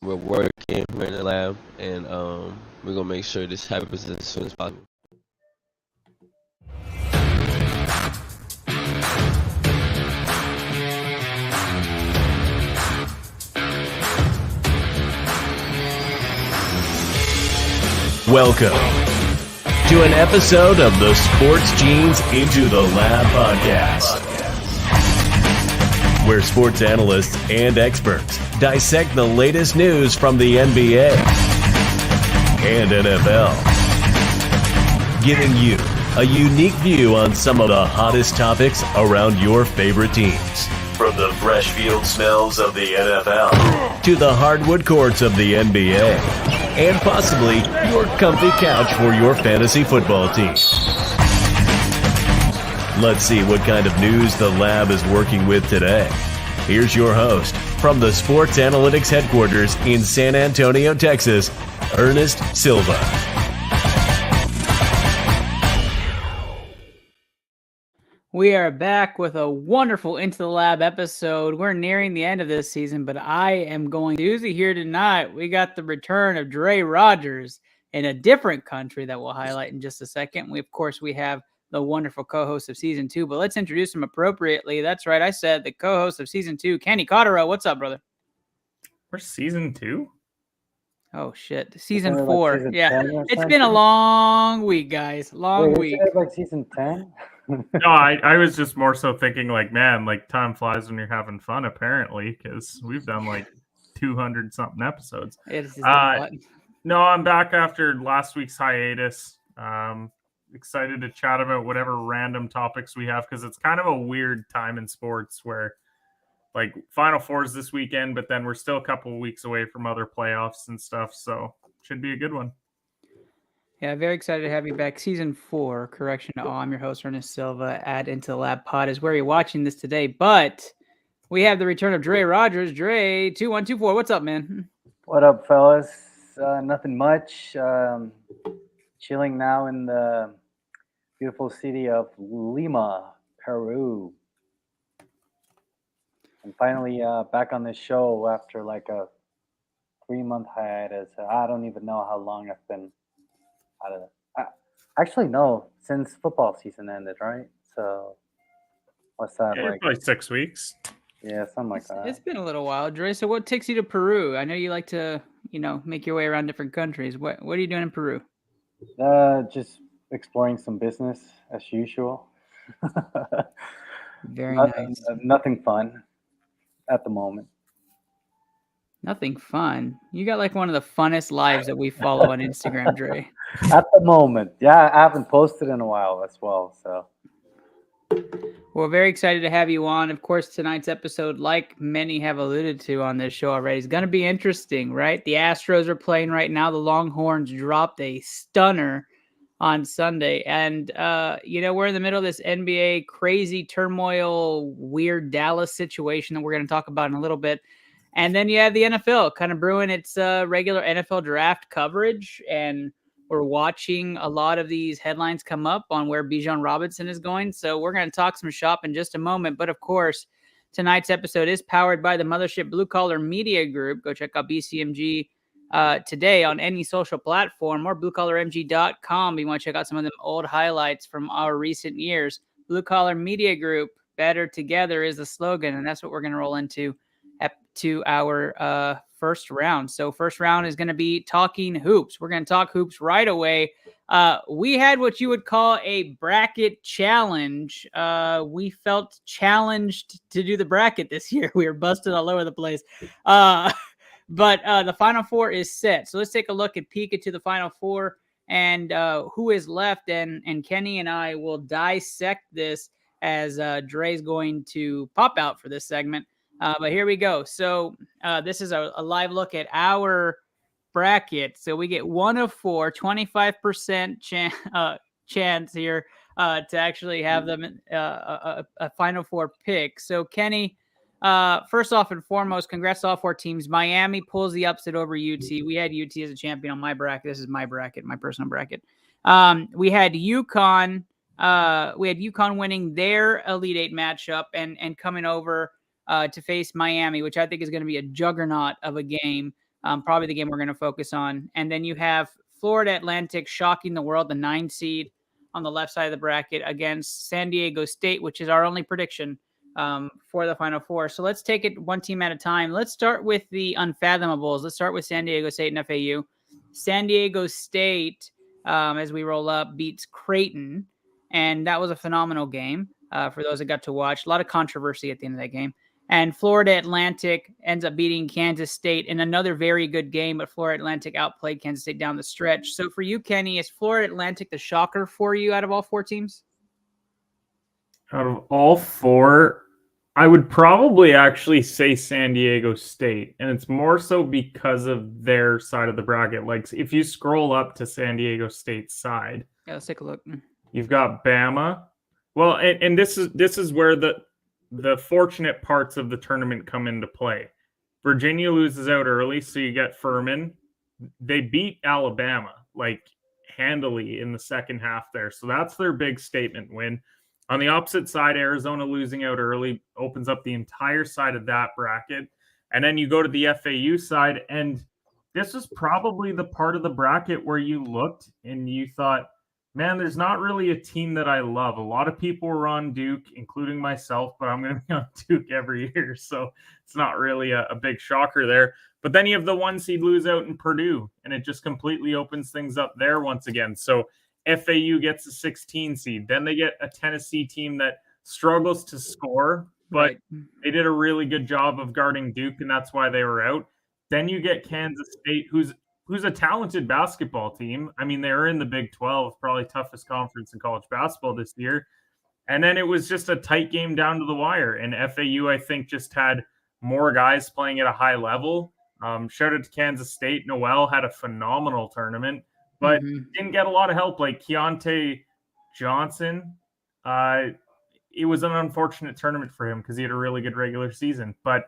We're working, we're in the lab, and we're gonna make sure this happens as soon as possible. Welcome to an episode of the Sports Genes Into the Lab podcast, where sports analysts and experts dissect the latest news from the NBA and NFL, giving you a unique view on some of the hottest topics around your favorite teams. From the fresh field smells of the NFL to the hardwood courts of the NBA, and possibly your comfy couch for your fantasy football team. Let's see what kind of news the lab is working with today. Here's your host from the Sports Analytics headquarters in San Antonio, Texas, Ernest Silva. We are back with a wonderful Into the Lab episode. We're nearing the end of this season, but I am going doozy here tonight. We got the return of Dre Rogers in a different country that we'll highlight in just a second. We have the wonderful co-host of season 2, but let's introduce him appropriately. That's right, I said the co-host of season 2, Kenny Cotterill. What's up, brother? We're season 2? Oh shit, season 4. Like season it's been a long week, guys. Week. Like season 10. No, I was just more so thinking like, man, like time flies when you're having fun, apparently, because we've done like 200 something episodes. No, I'm back after last week's hiatus. Excited to chat about whatever random topics we have, because it's kind of a weird time in sports where like Final Fours this weekend, but then we're still a couple of weeks away from other playoffs and stuff, so should be a good one. Yeah, very excited to have you back. Season 4, correction to all. I'm your host, Ernest Silva. At Into the Lab Pod is where you're watching this today. But we have the return of Dre Rogers. Dre, 2124. What's up, man? What up, fellas? Nothing much. Chilling now in the beautiful city of Lima, Peru. And finally back on this show after like a 3-month hiatus. I don't even know how long I've been out of it. Actually, no, since football season ended, right? So, what's that like? Probably 6 weeks. Yeah, something like that. It's been a little while, Dre. So, what takes you to Peru? I know you like to, make your way around different countries. What are you doing in Peru? Just exploring some business as usual. Very nice. Nothing fun at the moment. Nothing fun. You got like one of the funnest lives that we follow on Instagram, Dre. At the moment. Yeah, I haven't posted in a while as well. So we're very excited to have you on. Of course, tonight's episode, like many have alluded to on this show already, is going to be interesting, right? The Astros are playing right now. The Longhorns dropped a stunner on Sunday. And, we're in the middle of this NBA crazy turmoil, weird Dallas situation that we're going to talk about in a little bit. And then you have the NFL kind of brewing its regular NFL draft coverage. And we're watching a lot of these headlines come up on where Bijan Robinson is going. So we're going to talk some shop in just a moment. But of course, tonight's episode is powered by the Mothership Blue Collar Media Group. Go check out BCMG today on any social platform or bluecollarmg.com. You want to check out some of them old highlights from our recent years. Blue Collar Media Group, better together is the slogan. And that's what we're going to roll into to our first round. So first round is going to be talking hoops. We're going to talk hoops right away. We had what you would call a bracket challenge. We felt challenged to do the bracket this year. We were busted all over the place. But the Final Four is set. So let's take a look and peek into the Final Four and who is left. And Kenny and I will dissect this as Dre's going to pop out for this segment. But here we go. So this is a live look at our bracket. So we get 1 of 4, 25% chance here to actually have them a Final Four pick. So Kenny, first off and foremost, congrats to all 4 teams. Miami pulls the upset over UT. We had UT as a champion on my bracket. This is my bracket, my personal bracket. We had UConn. We had UConn winning their Elite Eight matchup and coming over to face Miami, which I think is going to be a juggernaut of a game. Probably the game we're going to focus on. And then you have Florida Atlantic shocking the world, the 9 seed on the left side of the bracket against San Diego State, which is our only prediction for the Final Four. So let's take it one team at a time. Let's start with the unfathomable. Let's start with San Diego State and FAU. San Diego State, as we roll up, beats Creighton, and that was a phenomenal game for those that got to watch. A lot of controversy at the end of that game. And Florida Atlantic ends up beating Kansas State in another very good game, but Florida Atlantic outplayed Kansas State down the stretch. So for you, Kenny, is Florida Atlantic the shocker for you out of all 4 teams? Out of all 4, I would probably actually say San Diego State, and it's more so because of their side of the bracket. Like, if you scroll up to San Diego State's side, yeah, let's take a look. You've got Bama. Well, and this is where the fortunate parts of the tournament come into play. Virginia loses out early, so you get Furman. They beat Alabama like handily in the second half there, so that's their big statement win. On the opposite side, Arizona losing out early opens up the entire side of that bracket. And then you go to the FAU side, and this was probably the part of the bracket where you looked and you thought, man, there's not really a team that I love. A lot of people were on Duke, including myself, but I'm going to be on Duke every year, so it's not really a big shocker there. But then you have the 1 seed lose out in Purdue, and it just completely opens things up there once again. So FAU gets a 16 seed. Then they get a Tennessee team that struggles to score, but they did a really good job of guarding Duke, and that's why they were out. Then you get Kansas State, who's a talented basketball team. I mean, they were in the Big 12, probably toughest conference in college basketball this year. And then it was just a tight game down to the wire. And FAU, I think, just had more guys playing at a high level. Shout out to Kansas State. Noel had a phenomenal tournament, but didn't get a lot of help. Like Keontae Johnson, it was an unfortunate tournament for him because he had a really good regular season. But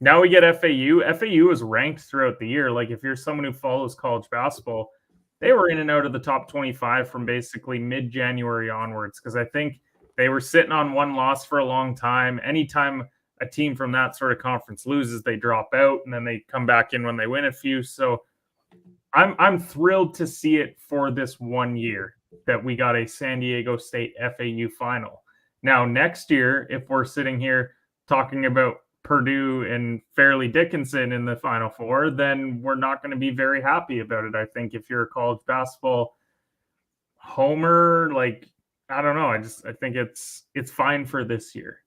now we get FAU. FAU is ranked throughout the year. Like, if you're someone who follows college basketball, they were in and out of the top 25 from basically mid-January onwards, because I think they were sitting on 1 loss for a long time. Anytime a team from that sort of conference loses, they drop out, and then they come back in when they win a few. So I'm thrilled to see it for this 1 year that we got a San Diego State FAU final. Now, next year, if we're sitting here talking about Purdue and Fairleigh Dickinson in the Final Four, then we're not going to be very happy about it. I think if you're a college basketball homer, like, I don't know. I think it's fine for this year.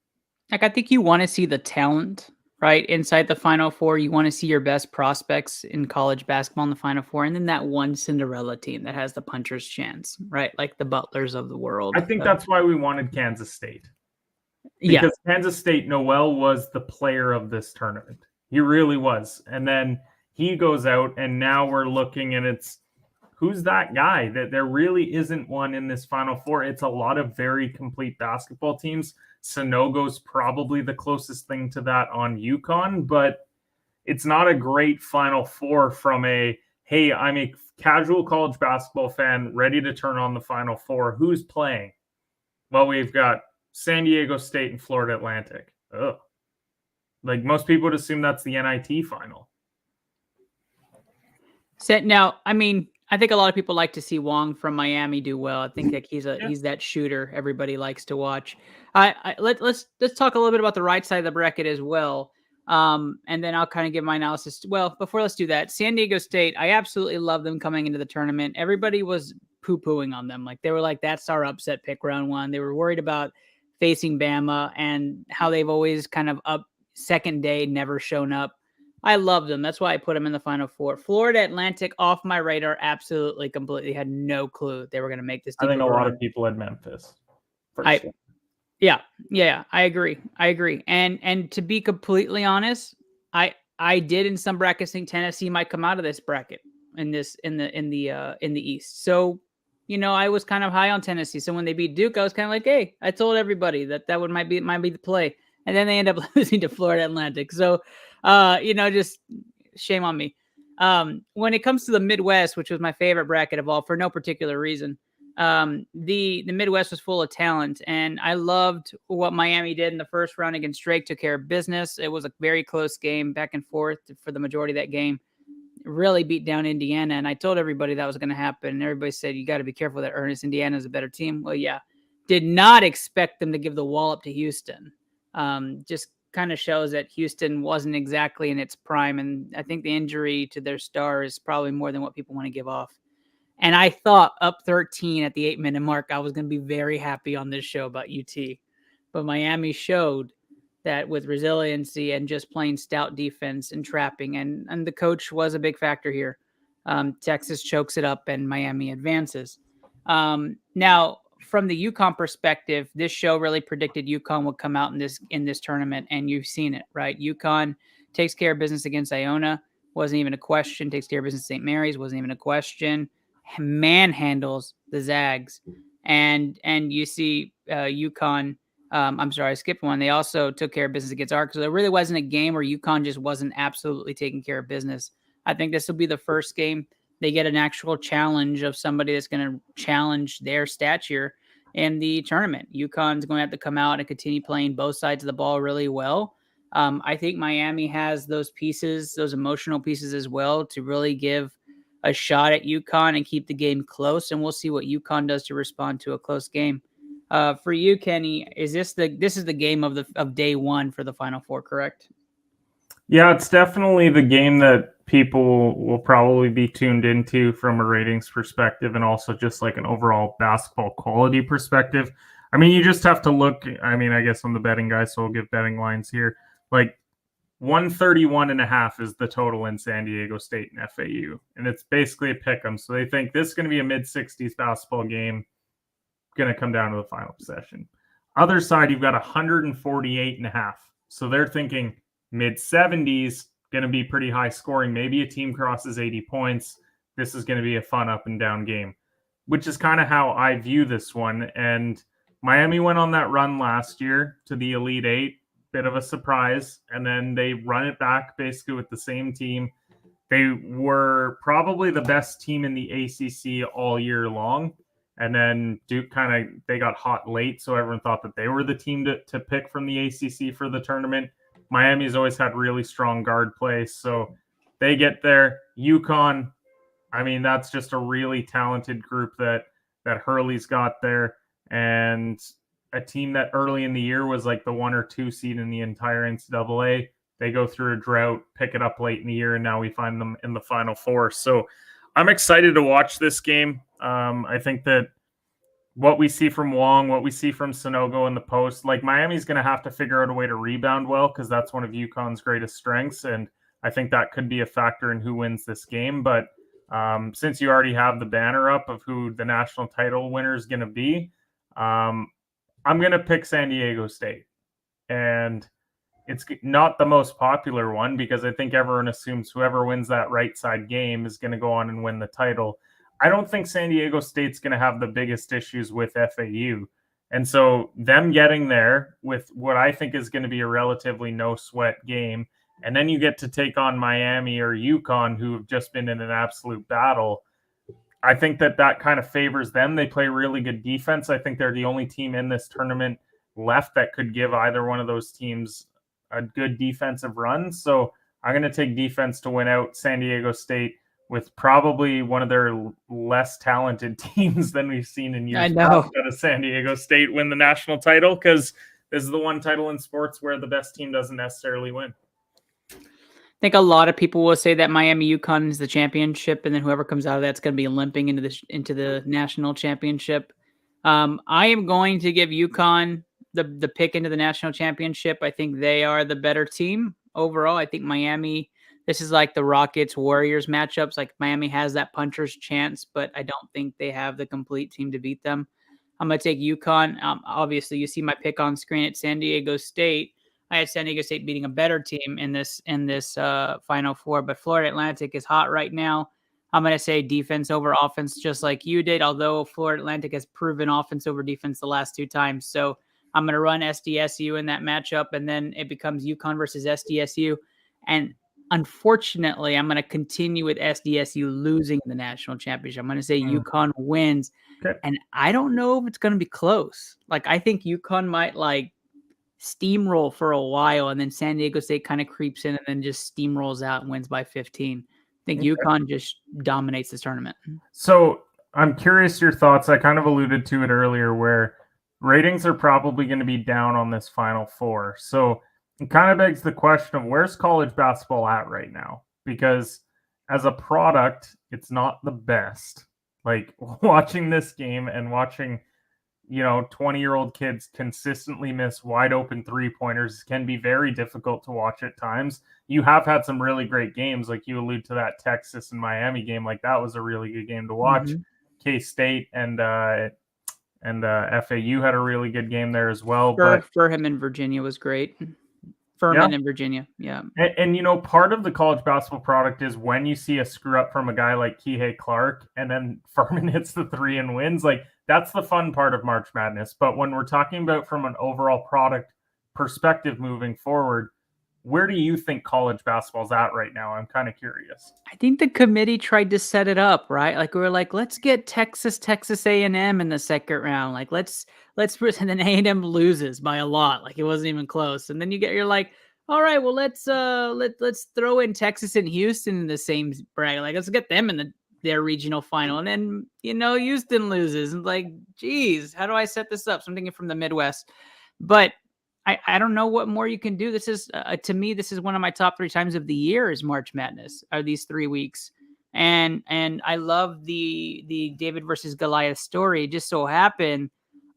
Like, I think you want to see the talent, right, inside the Final Four. You want to see your best prospects in college basketball in the Final Four, and then that one Cinderella team that has the puncher's chance, right, like the Butlers of the world. I think that's why we wanted Kansas State. Because Kansas State, Noel was the player of this tournament. He really was. And then he goes out, and now we're looking, and it's, who's that guy? That there really isn't one in this Final Four. It's a lot of very complete basketball teams. Sonogo's probably the closest thing to that on UConn, but it's not a great Final Four from a, hey, I'm a casual college basketball fan ready to turn on the Final Four. Who's playing? Well, we've got San Diego State and Florida Atlantic. Ugh. Like, most people would assume that's the NIT final. Now, I mean, I think a lot of people like to see Wong from Miami do well. I think like he's that shooter everybody likes to watch. Let's talk a little bit about the right side of the bracket as well. And then I'll kind of give my analysis. Well, let's do that. San Diego State, I absolutely love them coming into the tournament. Everybody was poo-pooing on them. Like, they were like, that's our upset pick round 1. They were worried about facing Bama and how they've always kind of up second day, never shown up. I love them. That's why I put them in the Final Four. Florida Atlantic, off my radar, absolutely, completely had no clue they were going to make this. I think a lot of people had Memphis. Yeah, I agree. And to be completely honest, I did in some brackets think Tennessee might come out of this bracket in the East. So, you know, I was kind of high on Tennessee. So when they beat Duke, I was kind of like, hey, I told everybody that might be the play. And then they end up losing to Florida Atlantic. So, you know, just shame on me. When it comes to the Midwest, which was my favorite bracket of all, for no particular reason, the Midwest was full of talent, and I loved what Miami did in the first round against Drake. Took care of business. It was a very close game, back and forth for the majority of that game. Really beat down Indiana, and I told everybody that was going to happen. And everybody said, you got to be careful that Ernest. Indiana is a better team. Well, yeah. Did not expect them to give the wallop to Houston. Just kind of shows that Houston wasn't exactly in its prime, and I think the injury to their star is probably more than what people want to give off. And I thought up 13 at the 8-minute mark, I was going to be very happy on this show about UT. But Miami showed that with resiliency and just plain stout defense and trapping, and the coach was a big factor here. Texas chokes it up and Miami advances. Now, from the UConn perspective, this show really predicted UConn would come out in this tournament, and you've seen it, right? UConn takes care of business against Iona, wasn't even a question. Takes care of business at St. Mary's, wasn't even a question. Manhandles the Zags, and you see UConn. I'm sorry, I skipped one. They also took care of business against Arkansas. There really wasn't a game where UConn just wasn't absolutely taking care of business. I think this will be the first game they get an actual challenge of somebody that's going to challenge their stature in the tournament. UConn's going to have to come out and continue playing both sides of the ball really well. I think Miami has those pieces, those emotional pieces as well, to really give a shot at UConn and keep the game close. And we'll see what UConn does to respond to a close game. For you, Kenny, this is the game of day one for the Final Four, correct? Yeah, it's definitely the game that people will probably be tuned into from a ratings perspective, and also just like an overall basketball quality perspective. I mean, you just have to look. I mean, I guess I'm the betting guy, so I'll give betting lines here. Like 131.5 is the total in San Diego State and FAU, and it's basically a pick 'em. So they think this is going to be a mid-60s basketball game, going to come down to the final possession. Other side, you've got 148.5. So they're thinking mid-70s, going to be pretty high scoring. Maybe a team crosses 80 points. This is going to be a fun up and down game, which is kind of how I view this one. And Miami went on that run last year to the Elite Eight, bit of a surprise. And then they run it back basically with the same team. They were probably the best team in the ACC all year long. And then Duke they got hot late. So everyone thought that they were the team to pick from the ACC for the tournament. Miami's always had really strong guard play. So they get there. UConn, I mean, that's just a really talented group that Hurley's got there. And a team that early in the year was like the 1 or 2 seed in the entire NCAA. They go through a drought, pick it up late in the year, and now we find them in the Final Four. So I'm excited to watch this game. I think that what we see from Wong, what we see from Sonogo in the post, like Miami's going to have to figure out a way to rebound well, because that's one of UConn's greatest strengths. And I think that could be a factor in who wins this game. But since you already have the banner up of who the national title winner is going to be, I'm going to pick San Diego State. And it's not the most popular one, because I think everyone assumes whoever wins that right side game is going to go on and win the title. I don't think San Diego State's going to have the biggest issues with FAU. And so them getting there with what I think is going to be a relatively no-sweat game, and then you get to take on Miami or UConn, who have just been in an absolute battle, I think that kind of favors them. They play really good defense. I think they're the only team in this tournament left that could give either one of those teams a good defensive run. So I'm going to take defense to win out San Diego State, with probably one of their less talented teams than we've seen in years past out of San Diego State win the national title, because this is the one title in sports where the best team doesn't necessarily win. I think a lot of people will say that Miami UConn is the championship, and then whoever comes out of that's going to be limping into the national championship. I am going to give UConn the pick into the national championship. I think they are the better team overall. I think Miami, this is like the Rockets-Warriors matchups. Like Miami has that puncher's chance, but I don't think they have the complete team to beat them. I'm going to take UConn. Obviously, you see my pick on screen at San Diego State. I had San Diego State beating a better team in this Final Four, but Florida Atlantic is hot right now. I'm going to say defense over offense, just like you did, although Florida Atlantic has proven offense over defense the last 2 times. So I'm going to run SDSU in that matchup, and then it becomes UConn versus SDSU. And unfortunately, I'm going to continue with SDSU losing the national championship. I'm going to say UConn wins. Okay. And I don't know if it's going to be close. Like, I think UConn might steamroll for a while, and then San Diego State kind of creeps in and then just steamrolls out and wins by 15. I think UConn just dominates this tournament. So I'm curious your thoughts. I kind of alluded to it earlier where ratings are probably going to be down on this Final Four. So it kind of begs the question of where's college basketball at right now? Because as a product, it's not the best. Like watching this game and watching 20-year-old kids consistently miss wide open 3-pointers can be very difficult to watch at times. You have had some really great games, like you allude to that Texas and Miami game. Like that was a really good game to watch. K-State and FAU had a really good game there as well. But Furham in Virginia was great. Furman in Virginia, yeah. And part of the college basketball product is when you see a screw up from a guy like Kihei Clark and then Furman hits the 3 and wins, like that's the fun part of March Madness. But when we're talking about from an overall product perspective moving forward, where do you think college basketball's at right now? I'm kind of curious. I think the committee tried to set it up, right? Like we were like, let's get Texas A&M in the second round. Like let's and then A&M loses by a lot. Like it wasn't even close. And then you're like, all right, well let's throw in Texas and Houston in the same bracket. Like let's get them in their regional final. And then Houston loses. And like, geez, how do I set this up? So I'm thinking from the Midwest, but I don't know what more you can do. This is to me, this is one of my top 3 times of the year is March Madness, are these 3 weeks. And I love the David versus Goliath story. It just so happened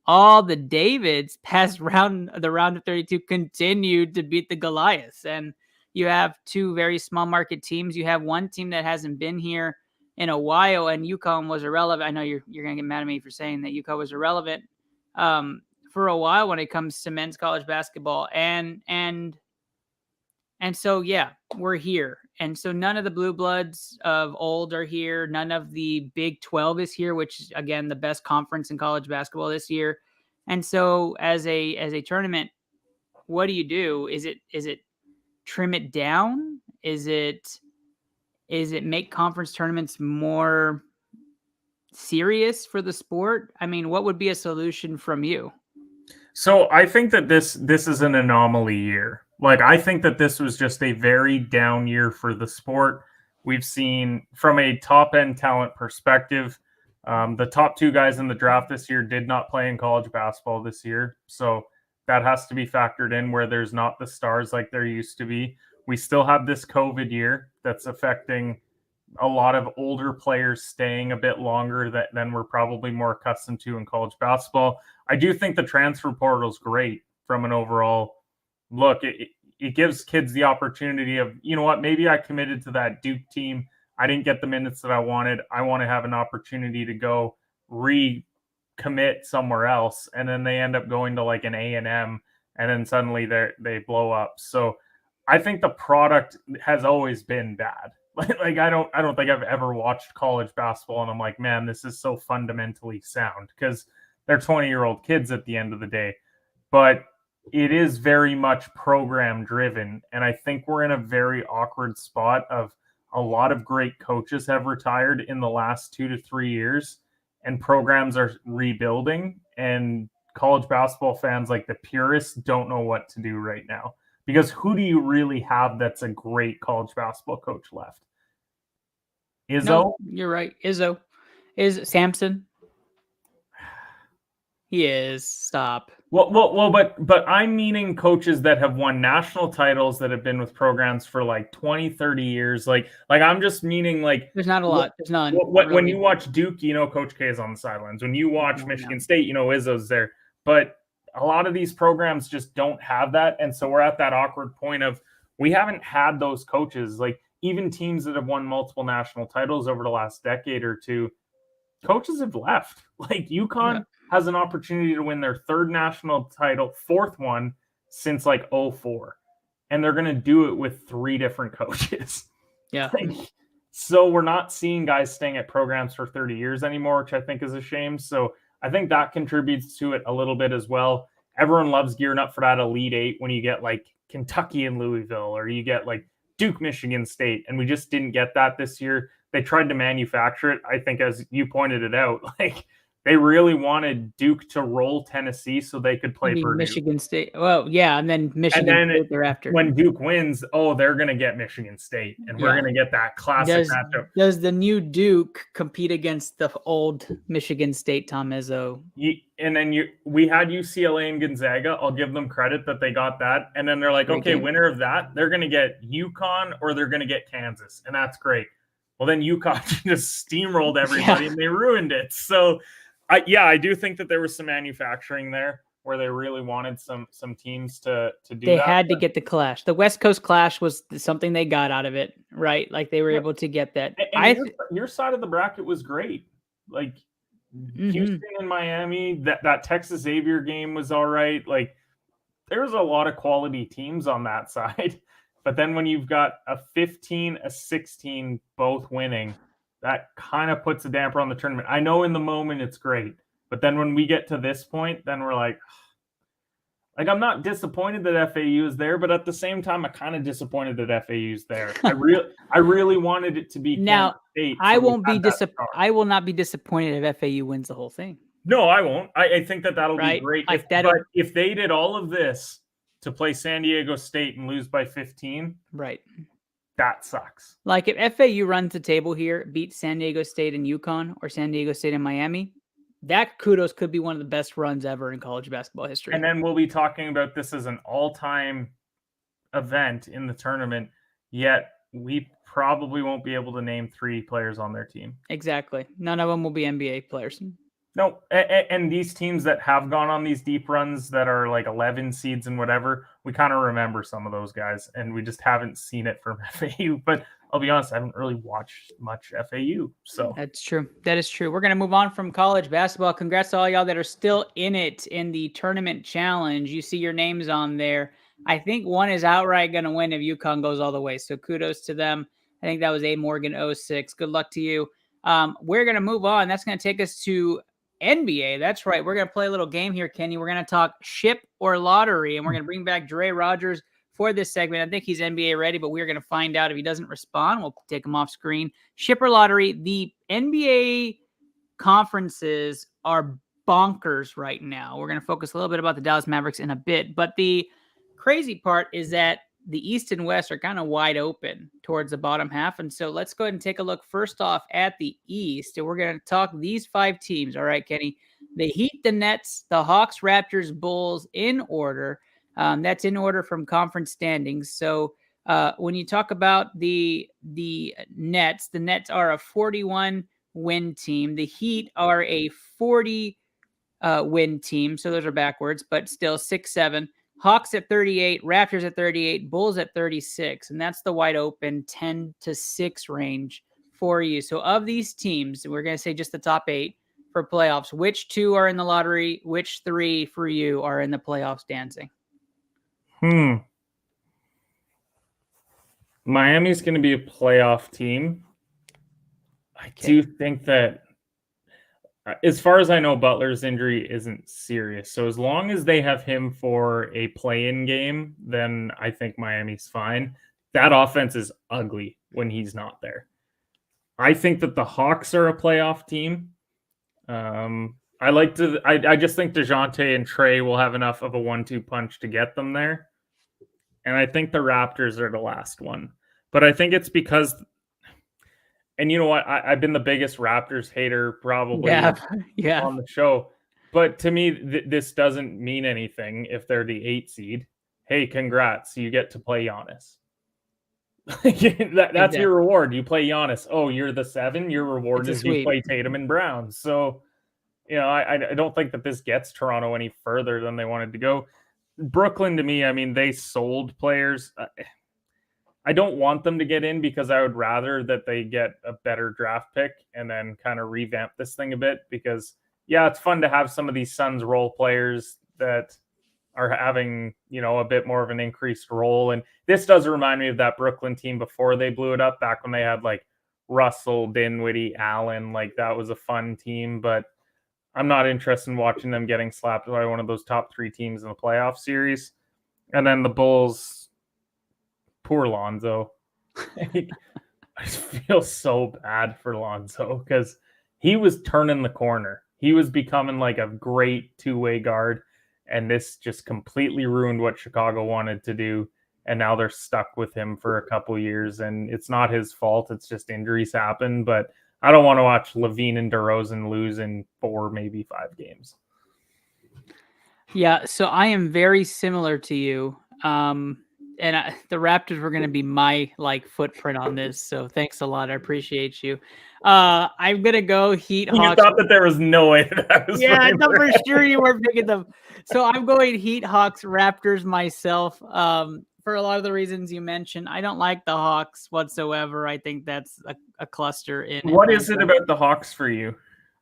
all the Davids past the round of 32 continued to beat the Goliaths. And you have 2 very small market teams. You have one team that hasn't been here in a while, and UConn was irrelevant. I know you're going to get mad at me for saying that UConn was irrelevant. For a while when it comes to men's college basketball. And so, yeah, we're here. And so none of the blue bloods of old are here. None of the Big 12 is here, which is, again, the best conference in college basketball this year. And so as a tournament, what do you do? Is it trim it down? Is it make conference tournaments more serious for the sport? I mean, what would be a solution from you? So I think that this is an anomaly year. Like I think that this was just a very down year for the sport. We've seen from a top end talent perspective, the top 2 guys in the draft this year did not play in college basketball this year. So that has to be factored in where there's not the stars like there used to be. We still have this COVID year that's affecting a lot of older players staying a bit longer than we're probably more accustomed to in college basketball. I do think the transfer portal is great from an overall look. It gives kids the opportunity of, you know what, maybe I committed to that Duke team. I didn't get the minutes that I wanted. I want to have an opportunity to go recommit somewhere else. And then they end up going to like an A&M and then suddenly they blow up. So I think the product has always been bad. Like I don't think I've ever watched college basketball and I'm like, man, this is so fundamentally sound, because they're 20-year-old kids at the end of the day. But it is very much program driven. And I think we're in a very awkward spot of a lot of great coaches have retired in the last 2 to 3 years and programs are rebuilding, and college basketball fans, like the purists, don't know what to do right now. Because who do you really have that's a great college basketball coach left? Izzo? No, you're right. Izzo. Is Sampson? He is. Stop. Well, but I'm meaning coaches that have won national titles that have been with programs for like 20, 30 years. Like I'm just meaning like there's not a lot. There's none. When you watch Duke, Coach K is on the sidelines. When you watch Michigan State, Izzo's there. But a lot of these programs just don't have that. And so we're at that awkward point of we haven't had those coaches. Like even teams that have won multiple national titles over the last decade or two, coaches have left. Like UConn has an opportunity to win their 3rd national title, 4th one since like 2004. And they're going to do it with 3 different coaches. Yeah. So we're not seeing guys staying at programs for 30 years anymore, which I think is a shame. So I think that contributes to it a little bit as well. Everyone loves gearing up for that Elite 8 when you get like Kentucky and Louisville, or you get like Duke, Michigan State, and we just didn't get that this year. They tried to manufacture it. I think, as you pointed it out, like they really wanted Duke to roll Tennessee so they could play Purdue. Michigan State. Well, yeah, and then Michigan State thereafter. When Duke wins, they're going to get Michigan State, and we're going to get that classic matchup. Does the new Duke compete against the old Michigan State Tom Izzo? And then we had UCLA and Gonzaga. I'll give them credit that they got that. And then they're like, okay, winner of that, they're going to get UConn or they're going to get Kansas, and that's great. Well, then UConn just steamrolled everybody and they ruined it. So, I do think that there was some manufacturing there where they really wanted some teams to do that. They had to get the clash. The West Coast clash was something they got out of it, right? Like they were able to get that. And your side of the bracket was great. Like Houston and Miami, that Texas Xavier game was all right. Like there was a lot of quality teams on that side. But then when you've got a 15, a 16 both winning, that kind of puts a damper on the tournament. I know in the moment it's great, but then when we get to this point, then we're like I'm not disappointed that FAU is there, but at the same time, I'm kind of disappointed that FAU is there. I really wanted it to be now. State, I won't be disappointed. I will not be disappointed if FAU wins the whole thing. No, I won't. I think that'll be great. If they did all of this to play San Diego State and lose by 15, right? That sucks. Like if FAU runs the table here, beats San Diego State and UConn or San Diego State and Miami, that kudos could be one of the best runs ever in college basketball history. And then we'll be talking about this as an all-time event in the tournament, yet we probably won't be able to name 3 players on their team. Exactly. None of them will be NBA players. No, and these teams that have gone on these deep runs that are like 11 seeds and whatever, we kind of remember some of those guys, and we just haven't seen it from FAU. But I'll be honest, I haven't really watched much FAU. So that's true. That is true. We're going to move on from college basketball. Congrats to all y'all that are still in it in the tournament challenge. You see your names on there. I think one is outright going to win if UConn goes all the way. So kudos to them. I think that was A. Morgan 06. Good luck to you. We're going to move on. That's going to take us to NBA. That's right. We're going to play a little game here, Kenny. We're going to talk ship or lottery, and we're going to bring back Dre Rogers for this segment. I think he's NBA ready, but we're going to find out if he doesn't respond. We'll take him off screen. Ship or lottery. The NBA conferences are bonkers right now. We're going to focus a little bit about the Dallas Mavericks in a bit, but the crazy part is that the East and West are kind of wide open towards the bottom half. And so let's go ahead and take a look first off at the East. And we're going to talk these 5 teams. All right, Kenny. The Heat, the Nets, the Hawks, Raptors, Bulls in order. That's in order from conference standings. So when you talk about the Nets are a 41 win team. The Heat are a 40 win team. So those are backwards, but still 6-7. Hawks at 38, Raptors at 38, Bulls at 36, and that's the wide open 10-6 range for you. So of these teams, we're going to say just the top 8 for playoffs. Which 2 are in the lottery? Which 3 for you are in the playoffs dancing? Miami's going to be a playoff team. I do think that, as far as I know, Butler's injury isn't serious. So as long as they have him for a play-in game, then I think Miami's fine. That offense is ugly when he's not there. I think that the Hawks are a playoff team. I just think DeJounte and Trey will have enough of a 1-2 punch to get them there. And I think the Raptors are the last one. But I think it's because... And you know what? I've been the biggest Raptors hater probably on the show. But to me, this doesn't mean anything if they're the 8 seed. Hey, congrats. You get to play Giannis. That's your reward. You play Giannis. Oh, you're the 7. Your reward is you play Tatum and Brown. So, I don't think that this gets Toronto any further than they wanted to go. Brooklyn, to me, I mean, they sold players. I don't want them to get in because I would rather that they get a better draft pick and then kind of revamp this thing a bit because, it's fun to have some of these Suns role players that are having, a bit more of an increased role. And this does remind me of that Brooklyn team before they blew it up, back when they had like Russell, Dinwiddie, Allen. Like that was a fun team, but I'm not interested in watching them getting slapped by one of those top 3 teams in the playoff series. And then the Bulls... Poor Lonzo. I just feel so bad for Lonzo because he was turning the corner. He was becoming like a great two-way guard, and this just completely ruined what Chicago wanted to do. And now they're stuck with him for a couple years, and it's not his fault. It's just injuries happen. But I don't want to watch Levine and DeRozan lose in 4, maybe 5 games. Yeah, so I am very similar to you. The Raptors were going to be my footprint on this. So thanks a lot. I appreciate you. I'm going to go Heat Hawks. You thought that there was no way that I was I thought for sure you weren't picking them. So I'm going Heat Hawks Raptors myself. For a lot of the reasons you mentioned, I don't like the Hawks whatsoever. I think that's a cluster. What is it about the Hawks for you?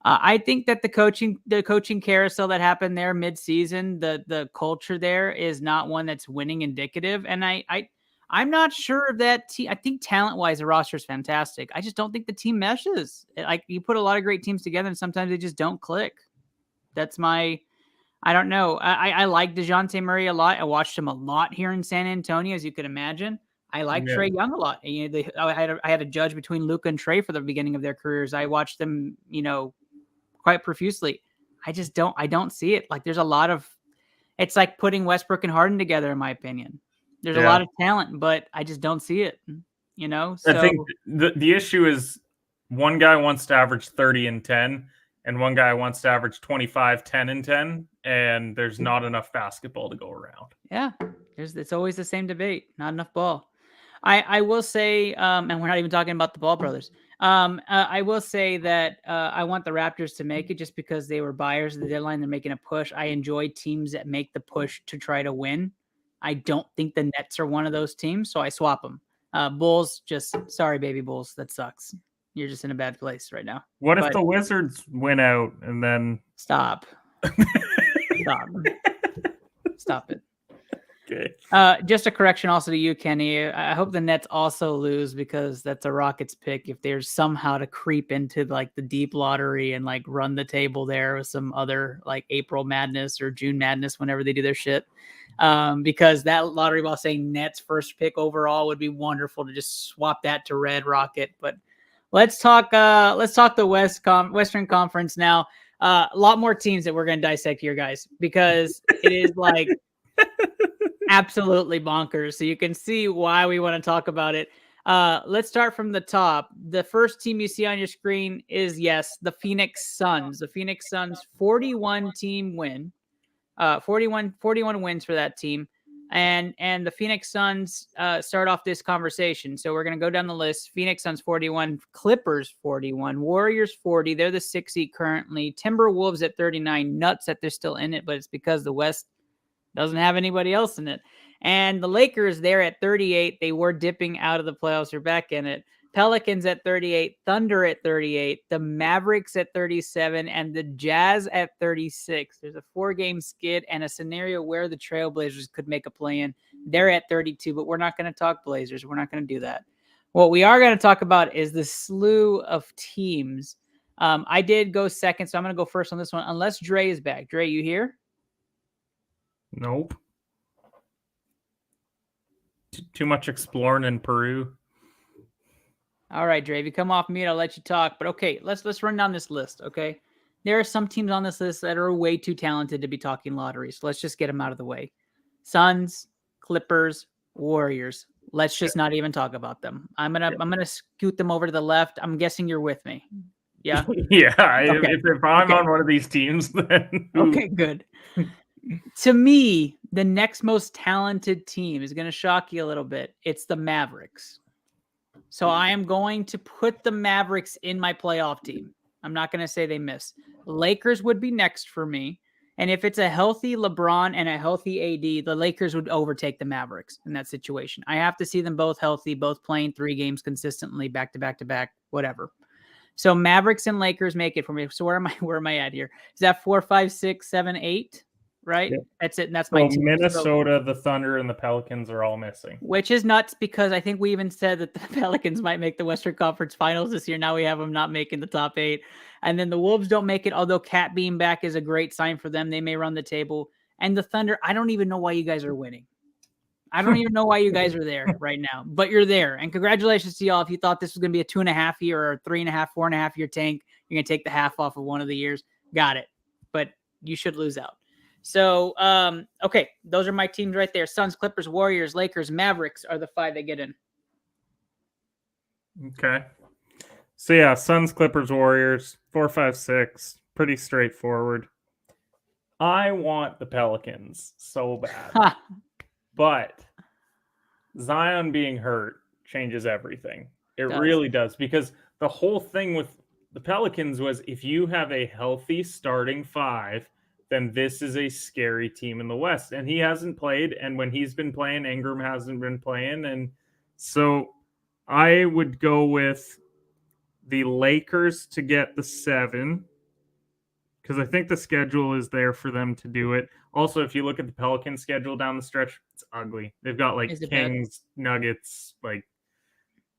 I think that the coaching carousel that happened there mid-season, the culture there is not one that's winning indicative. And I'm not sure that I think talent-wise, the roster is fantastic. I just don't think the team meshes. Like, you put a lot of great teams together and sometimes they just don't click. That's I don't know. I like DeJounte Murray a lot. I watched him a lot here in San Antonio, as you could imagine. I like Trae Young a lot. I had a judge between Luka and Trae for the beginning of their careers. I watched them, quite profusely. I don't see it. Like, there's a lot of, it's like putting Westbrook and Harden together, in my opinion. There's a lot of talent, but I just don't see it, So I think the issue is one guy wants to average 30 and 10, and one guy wants to average 25, 10 and 10, and there's not enough basketball to go around. Yeah. It's always the same debate. Not enough ball. I will say, and we're not even talking about the Ball brothers. I will say that I want the Raptors to make it just because they were buyers of the deadline. They're making a push. I enjoy teams that make the push to try to win. I don't think the Nets are one of those teams, so I swap them. Bulls, sorry, baby Bulls. That sucks. You're just in a bad place right now. What if the Wizards win out and then... Stop. Stop it. Okay. Just a correction also to you, Kenny. I hope the Nets also lose because that's a Rockets pick. If they're somehow to creep into the deep lottery and run the table there with some other April Madness or June Madness whenever they do their shit. Because that lottery ball saying Nets first pick overall would be wonderful to just swap that to Red Rocket. But let's talk the Western Conference now. A lot more teams that we're going to dissect here, guys, because it is absolutely bonkers. So you can see why we want to talk about it. Let's start from the top. The first team you see on your screen is, yes, the Phoenix Suns. The Phoenix Suns 41 team win. 41 wins for that team. And the Phoenix Suns start off this conversation. So we're going to go down the list. Phoenix Suns 41, Clippers 41, Warriors 40. They're the 6th seed currently. Timberwolves at 39. Nuts that they're still in it, but it's because the West doesn't have anybody else in it. And the Lakers, they're at 38. They were dipping out of the playoffs. They're back in it. Pelicans at 38. Thunder at 38. The Mavericks at 37. And the Jazz at 36. There's a 4-game skid and a scenario where the Trailblazers could make a play-in. They're at 32, but we're not going to talk Blazers. We're not going to do that. What we are going to talk about is the slew of teams. I did go second, so I'm going to go first on this one, unless Dre is back. Dre, you here? Nope. Too much exploring in Peru. All right, Dre, if you come off mute, I'll let you talk. But okay, let's run down this list, okay? There are some teams on this list that are way too talented to be talking lottery, so let's just get them out of the way. Suns, Clippers, Warriors. Let's just not even talk about them. I'm gonna scoot them over to the left. I'm guessing you're with me. Yeah? Yeah. Okay. If I'm on one of these teams, then... Okay, good. To me, the next most talented team is going to shock you a little bit. It's the Mavericks. So I am going to put the Mavericks in my playoff team. I'm not going to say they miss. Lakers would be next for me. And if it's a healthy LeBron and a healthy AD, the Lakers would overtake the Mavericks in that situation. I have to see them both healthy, both playing 3 games consistently, back to back to back, whatever. So Mavericks and Lakers make it for me. So where am I at here? Is that 4, 5, 6, 7, 8? Right? Yep. That's it. And that's my team. Minnesota, the Thunder, and the Pelicans are all missing. Which is nuts because I think we even said that the Pelicans might make the Western Conference Finals this year. Now we have them not making the top 8. And then the Wolves don't make it, although Cat being back is a great sign for them. They may run the table. And the Thunder, I don't even know why you guys are winning. I don't even know why you guys are there right now, but you're there. And congratulations to y'all. If you thought this was going to be a 2.5 year or 3.5, 4.5 year tank, you're going to take the half off of one of the years. Got it. But you should lose out. So, okay, those are my teams right there. Suns, Clippers, Warriors, Lakers, Mavericks are the 5 that get in. Okay. So, yeah, Suns, Clippers, Warriors, 4, 5, 6. Pretty straightforward. I want the Pelicans so bad. But Zion being hurt changes everything. It really does. Because the whole thing with the Pelicans was if you have a healthy starting 5, then this is a scary team in the West. And he hasn't played. And when he's been playing, Ingram hasn't been playing. And so I would go with the Lakers to get the 7, because I think the schedule is there for them to do it. Also, if you look at the Pelicans schedule down the stretch, it's ugly. They've got like Kings, Nuggets. Like,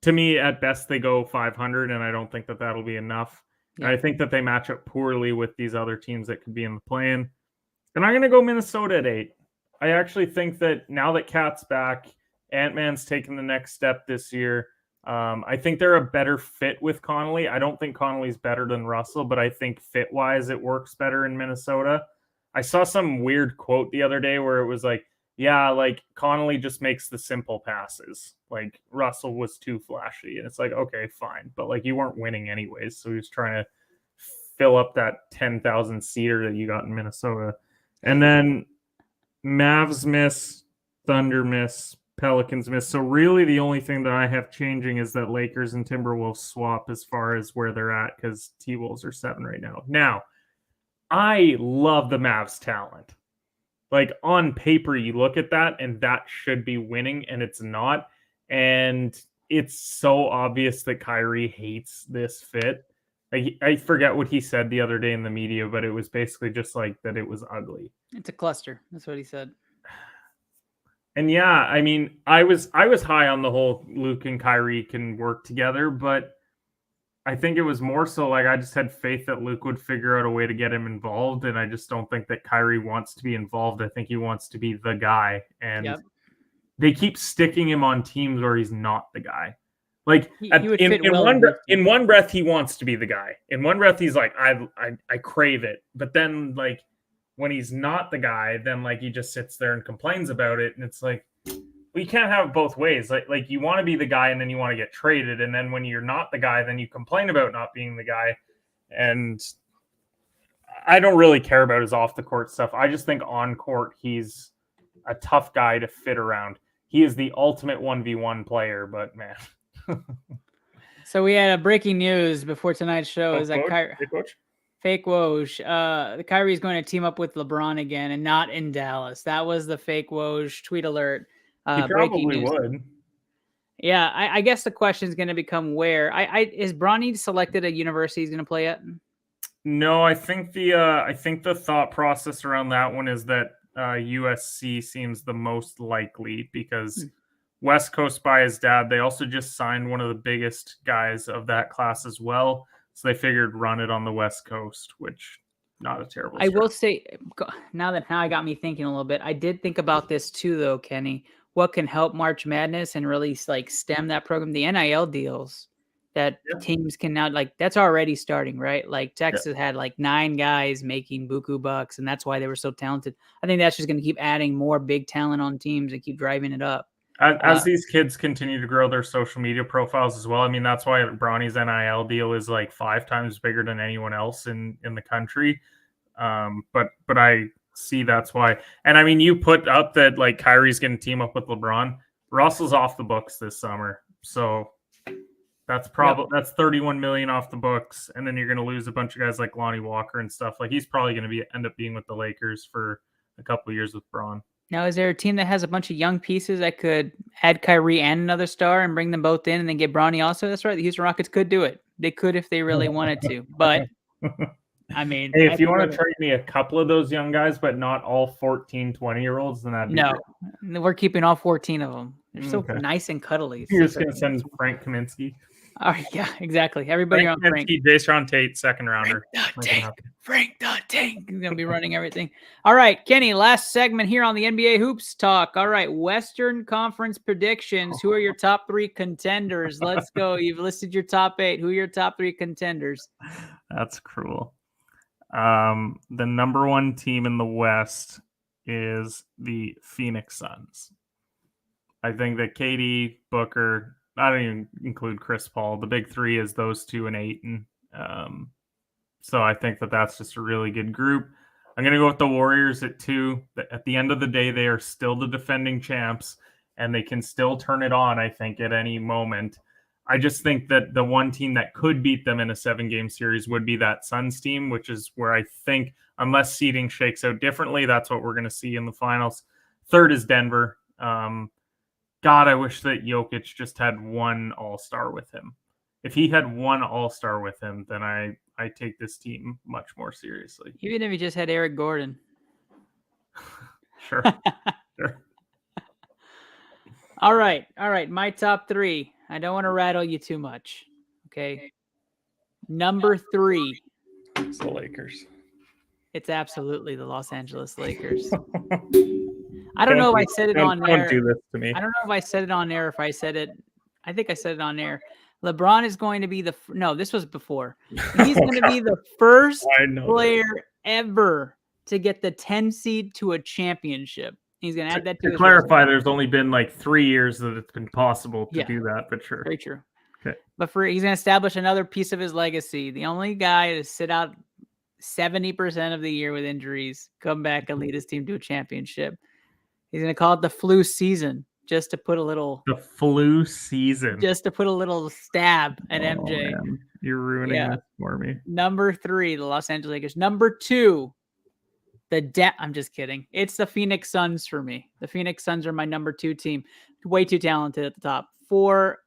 to me, at best, they go 500, and I don't think that that'll be enough. Yeah. I think that they match up poorly with these other teams that could be in the play-in. And I'm going to go Minnesota at 8. I actually think that now that Cat's back, Ant-Man's taken the next step this year. I think they're a better fit with Connolly. I don't think Connolly's better than Russell, but I think fit-wise it works better in Minnesota. I saw some weird quote the other day where it was like, yeah, like Connolly just makes the simple passes. Like Russell was too flashy. And it's like, okay, fine. But like you weren't winning anyways. So he was trying to fill up that 10,000 seater that you got in Minnesota. And then Mavs miss, Thunder miss, Pelicans miss. So really the only thing that I have changing is that Lakers and Timberwolves swap as far as where they're at, because T-Wolves are 7 right now. Now, I love the Mavs talent. Like on paper, you look at that and that should be winning, and it's not. And it's so obvious that Kyrie hates this fit. I forget what he said the other day in the media, but it was basically just like that it was ugly. It's a cluster. That's what he said. And yeah, I mean, I was high on the whole Luke and Kyrie can work together, but I think it was more so like I just had faith that Luke would figure out a way to get him involved, and I just don't think that Kyrie wants to be involved. I think he wants to be the guy, and they keep sticking him on teams where he's not the guy. Like in one breath, he wants to be the guy. In one breath, he's like, I crave it, but then like when he's not the guy, then like he just sits there and complains about it, and it's like, well, you can't have it both ways. Like you want to be the guy, and then you want to get traded, and then when you're not the guy, then you complain about not being the guy. And I don't really care about his off the court stuff. I just think on court he's a tough guy to fit around. He is the ultimate 1v1 player, but man. So we had a breaking news before tonight's show. Is that fake Woj? The Kyrie is going to team up with LeBron again, and not in Dallas. That was the fake Woj tweet alert. He probably would. Yeah, I guess the question is going to become where. Is Bronny selected a university he's going to play at? No, I think the thought process around that one is that USC seems the most likely because West Coast by his dad. They also just signed one of the biggest guys of that class as well, so they figured run it on the West Coast, which not a terrible. I will say, now I got me thinking a little bit. I did think about this too, though, Kenny. What can help March Madness and really like stem that program? The NIL deals that teams can now, like, that's already starting, right? Like Texas had like 9 guys making buku bucks, and that's why they were so talented. I think that's just going to keep adding more big talent on teams and keep driving it up. As these kids continue to grow their social media profiles as well. I mean, that's why Bronny's NIL deal is like 5 times bigger than anyone else in the country. But I see that's why. And I mean, you put up that like Kyrie's going to team up with LeBron. Russell's off the books this summer, so that's probably that's 31 million off the books, and then you're going to lose a bunch of guys like Lonnie Walker and stuff. Like he's probably going to end up being with the Lakers for a couple of years with Bron. Now, is there a team that has a bunch of young pieces that could add Kyrie and another star and bring them both in and then get Bronny also? That's right. The Houston Rockets could do it. They could if they really wanted to. But, I mean. Hey, if you want to trade me a couple of those young guys, but not all 14, 20-year-olds, then that'd be great. We're keeping all 14 of them. They're so nice and cuddly. You're just going to send Frank Kaminsky. All right, yeah, exactly. Everybody Frank on Frank. Jason Tate, second rounder. Frank the Tank is going to be running everything. All right, Kenny, last segment here on the NBA Hoops Talk. All right, Western Conference predictions. Who are your top 3 contenders? Let's go. You've listed your top 8. Who are your top 3 contenders? That's cruel. The number 1 team in the West is the Phoenix Suns. I think that KD, Booker, I don't even include Chris Paul. The big 3 is those 2 and Ayton. So I think that that's just a really good group. I'm going to go with the Warriors at 2. At the end of the day, they are still the defending champs, and they can still turn it on, I think, at any moment. I just think that the one team that could beat them in a 7-game series would be that Suns team, which is where I think, unless seeding shakes out differently, that's what we're going to see in the finals. 3rd is Denver. God, I wish that Jokic just had one All-Star with him. If he had one All-Star with him, then I take this team much more seriously. Even if he just had Eric Gordon. Sure. Sure. All right. My top 3. I don't want to rattle you too much. Okay. Number 3. It's the Lakers. It's absolutely the Los Angeles Lakers. I don't know if I said it on air. Don't do this to me. I don't know if I said it on air. If I said it, I think I said it on air. LeBron is going to be this was before. He's going to be the first player ever to get the 10 seed to a championship. He's going to add that to clarify. There's only been like 3 years that it's been possible to do that, but sure. Very true. Okay. But he's going to establish another piece of his legacy. The only guy to sit out 70% of the year with injuries, come back and lead his team to a championship. He's going to call it the flu season. Just to put a little stab at MJ. Man. You're ruining this for me. Number 3, the Los Angeles Lakers. Number 2, I'm just kidding. It's the Phoenix Suns for me. The Phoenix Suns are my number 2 team. Way too talented at the top. 4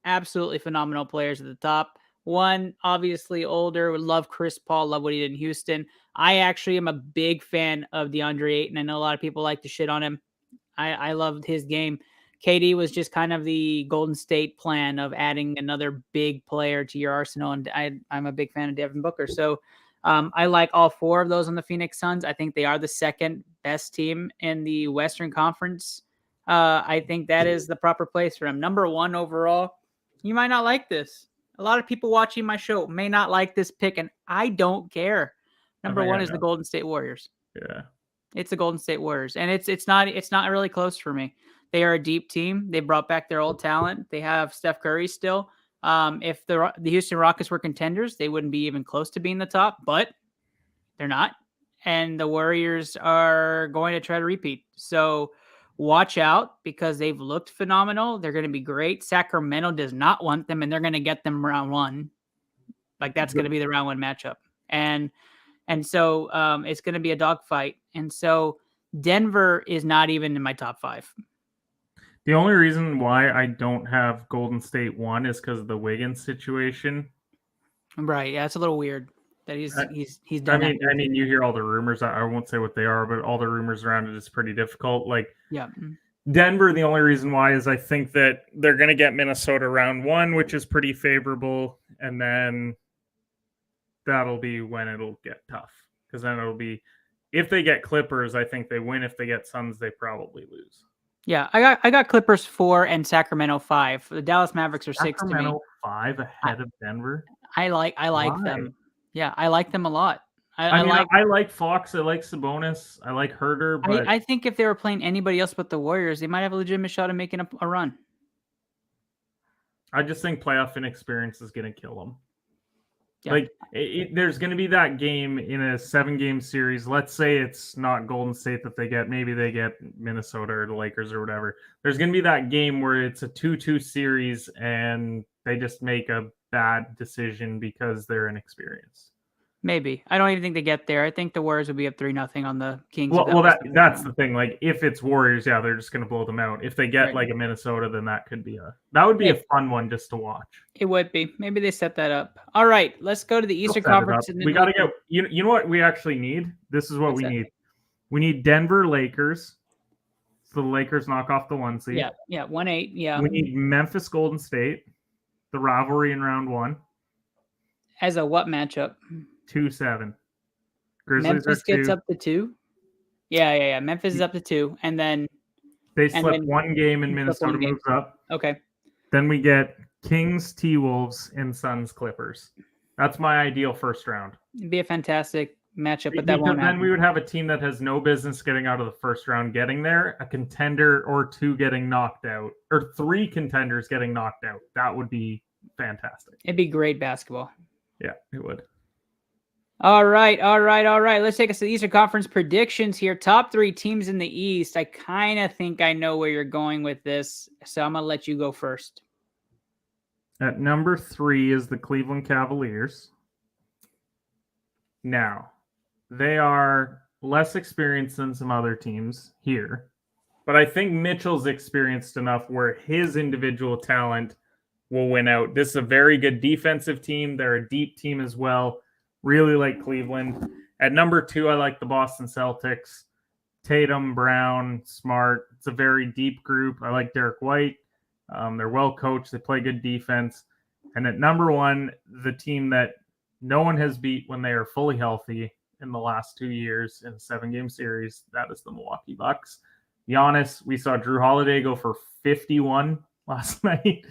absolutely phenomenal players at the top. 1, obviously older, would love Chris Paul, love what he did in Houston. I actually am a big fan of DeAndre Ayton. I know a lot of people like to shit on him. I loved his game. KD was just kind of the Golden State plan of adding another big player to your arsenal, and I'm a big fan of Devin Booker. So I like all 4 of those on the Phoenix Suns. I think they are the second best team in the Western Conference. I think that is the proper place for them. Number 1 overall, you might not like this. A lot of people watching my show may not like this pick, and I don't care. Number 1 is the Golden State Warriors. Yeah. It's the Golden State Warriors, and it's not really close for me. They are a deep team. They brought back their old talent. They have Steph Curry still. If the Houston Rockets were contenders, they wouldn't be even close to being the top, but they're not. And the Warriors are going to try to repeat. So watch out because they've looked phenomenal. They're going to be great. Sacramento does not want them, and they're going to get them round 1. Like that's going to be the round 1 matchup. And so it's going to be a dogfight. And so Denver is not even in my top 5. The only reason why I don't have Golden State 1 is because of the Wiggins situation. Right. Yeah, it's a little weird that he's done. I mean, you hear all the rumors. I won't say what they are, but all the rumors around it is pretty difficult. Like, yeah. Denver, the only reason why is I think that they're going to get Minnesota round 1, which is pretty favorable. And then that'll be when it'll get tough. Because then it'll be, if they get Clippers, I think they win. If they get Suns, they probably lose. Yeah, I got Clippers 4 and Sacramento 5. The Dallas Mavericks are 6 to me. Sacramento 5 ahead of Denver. I like them. Yeah, I like them a lot. I like Fox. I like Sabonis. I like Herter. But I think if they were playing anybody else but the Warriors, they might have a legitimate shot of making a run. I just think playoff inexperience is going to kill them. Yeah. Like there's going to be that game in a 7-game series. Let's say it's not Golden State that they get. Maybe they get Minnesota or the Lakers or whatever. There's going to be that game where it's a 2-2 series and they just make a bad decision because they're inexperienced. Maybe. I don't even think they get there. I think the Warriors will be up 3-0 on the Kings. Well, that's the thing. Like if it's Warriors, yeah, they're just going to blow them out. If they get like a Minnesota, then that would be a fun one just to watch. It would be. Maybe they set that up. All right, let's go to the Eastern Conference. We got to get. You know what we actually need? This is what we need. We need Denver Lakers. So the Lakers knock off the 1 seed. Yeah, 1-8. Yeah. We need Memphis Golden State, the rivalry in round 1. As a what matchup? 2-7. Grizzlies Memphis are 2. gets up to 2. Yeah. Memphis is up to 2, and then they slip one game and you flip Minnesota one game. moves up. Okay. Then we get Kings, T-Wolves, and Suns, Clippers. That's my ideal first round. It'd be a fantastic matchup, but that won't happen. Then we would have a team that has no business getting out of the first round getting there, a contender or 2 getting knocked out, or 3 contenders getting knocked out. That would be fantastic. It'd be great basketball. Yeah, it would. All right. Let's take us to the Eastern Conference predictions here. Top 3 teams in the East. I kind of think I know where you're going with this, so I'm going to let you go first. At number 3 is the Cleveland Cavaliers. Now, they are less experienced than some other teams here, but I think Mitchell's experienced enough where his individual talent will win out. This is a very good defensive team. They're a deep team as well. Really like Cleveland. At number 2, I like the Boston Celtics. Tatum, Brown, Smart. It's a very deep group. I like Derek White. They're well coached. They play good defense. And at number 1, the team that no one has beat when they are fully healthy in the last 2 years in a 7-game series, that is the Milwaukee Bucks. Giannis, we saw Drew Holiday go for 51 last night.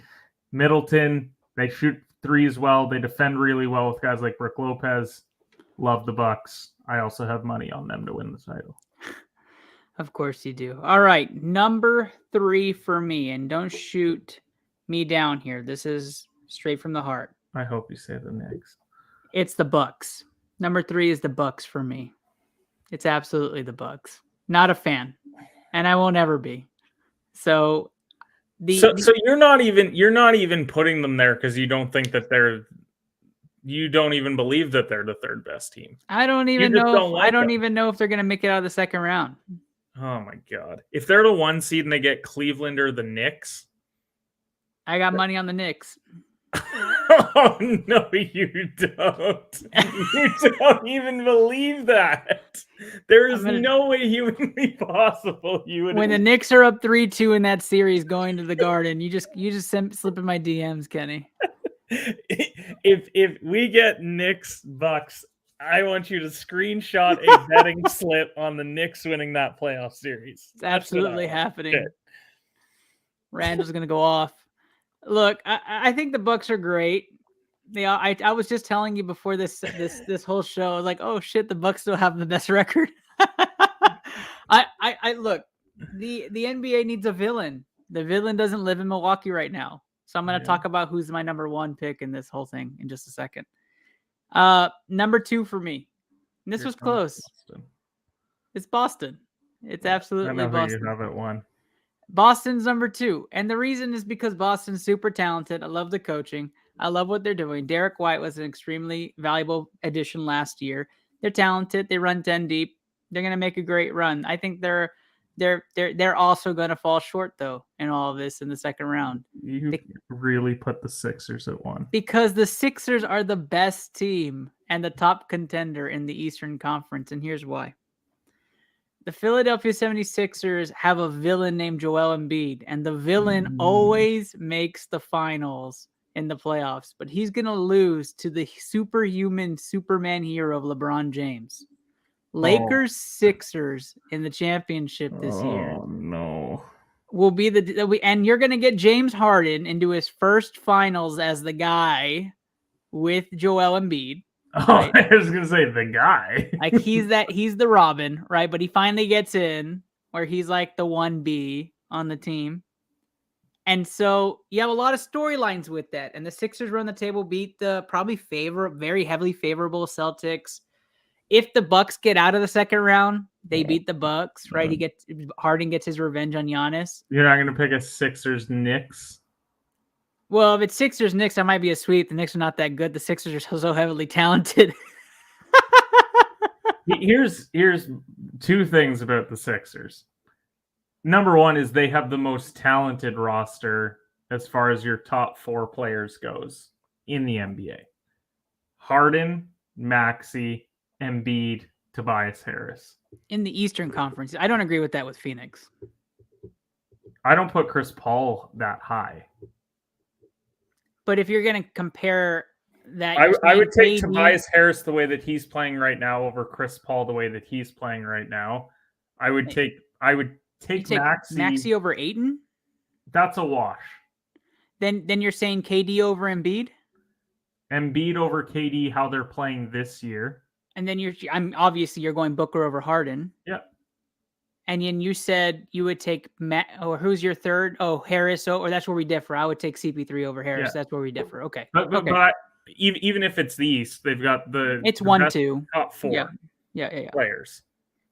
Middleton, they shoot threes well. They defend really well with guys like Brook Lopez. Love the Bucks. I also have money on them to win the title. Of course you do. All right, number 3 for me, and don't shoot me down here. This is straight from the heart. I hope you say the Knicks. It's the Bucks. Number 3 is the Bucks for me. It's absolutely the Bucks. Not a fan, and I won't ever be. So you're not even putting them there because you don't think that you don't even believe that they're the 3rd best team. I don't even know. I don't even know if they're going to make it out of the second round. Oh my God! If they're the 1 seed and they get Cleveland or the Knicks, I got money on the Knicks. Oh no, you don't. You don't even believe that. There is no way humanly possible you would. When the Knicks are up 3-2 in that series going to the Garden, you just slip in my DMs, Kenny. If we get Knicks Bucks, I want you to screenshot a betting slip on the Knicks winning that playoff series. It's absolutely happening. Shit. Randall's gonna go off. Look, I think the Bucks are great. I was just telling you before this whole show, I was like, oh shit, the Bucks still have the best record. I look, the NBA needs a villain. The villain doesn't live in Milwaukee right now. So I'm gonna talk about who's my number 1 pick in this whole thing in just a second. Number 2 for me. And this was close. Boston. It's Boston. It's absolutely Boston. You have it 1. Boston's number 2. And the reason is because Boston's super talented. I love the coaching. I love what they're doing. Derek White was an extremely valuable addition last year. They're talented. They run 10 deep. They're going to make a great run. I think they're also going to fall short, though, in all of this in the second round. You really put the Sixers at 1. Because the Sixers are the best team and the top contender in the Eastern Conference, and here's why. The Philadelphia 76ers have a villain named Joel Embiid, and the villain always makes the finals in the playoffs, but he's going to lose to the superhuman Superman hero of LeBron James. Lakers Sixers in the championship this year. Oh no. Will be and you're going to get James Harden into his first finals as the guy with Joel Embiid. Right? I was going to say the guy. Like he's the Robin, right? But he finally gets in where he's like the 1B on the team. And so you have a lot of storylines with that. And the Sixers run the table, beat the very heavily favorable Celtics. If the Bucks get out of the second round, they beat the Bucks, right? Harden gets his revenge on Giannis. You're not going to pick a Sixers Knicks? Well, if it's Sixers Knicks, that might be a sweep. The Knicks are not that good. The Sixers are so heavily talented. Here's 2 things about the Sixers. Number 1 is they have the most talented roster as far as your top 4 players goes in the NBA. Harden, Maxey, Embiid, Tobias Harris. In the Eastern Conference. I don't agree with that with Phoenix. I don't put Chris Paul that high. But if you're going to compare that I would take KD... Tobias Harris the way that he's playing right now over Chris Paul the way that he's playing right now. I would take Maxey over Ayton. That's a wash. Then you're saying KD over Embiid? Embiid over KD, how they're playing this year. And then obviously you're going Booker over Harden. Yeah. And then you said you would take who's your third? Oh, Harris. Or that's where we differ. I would take CP3 over Harris. Yeah. That's where we differ. Okay. But even if it's the East, they've got it's the 1-2 top 4 players.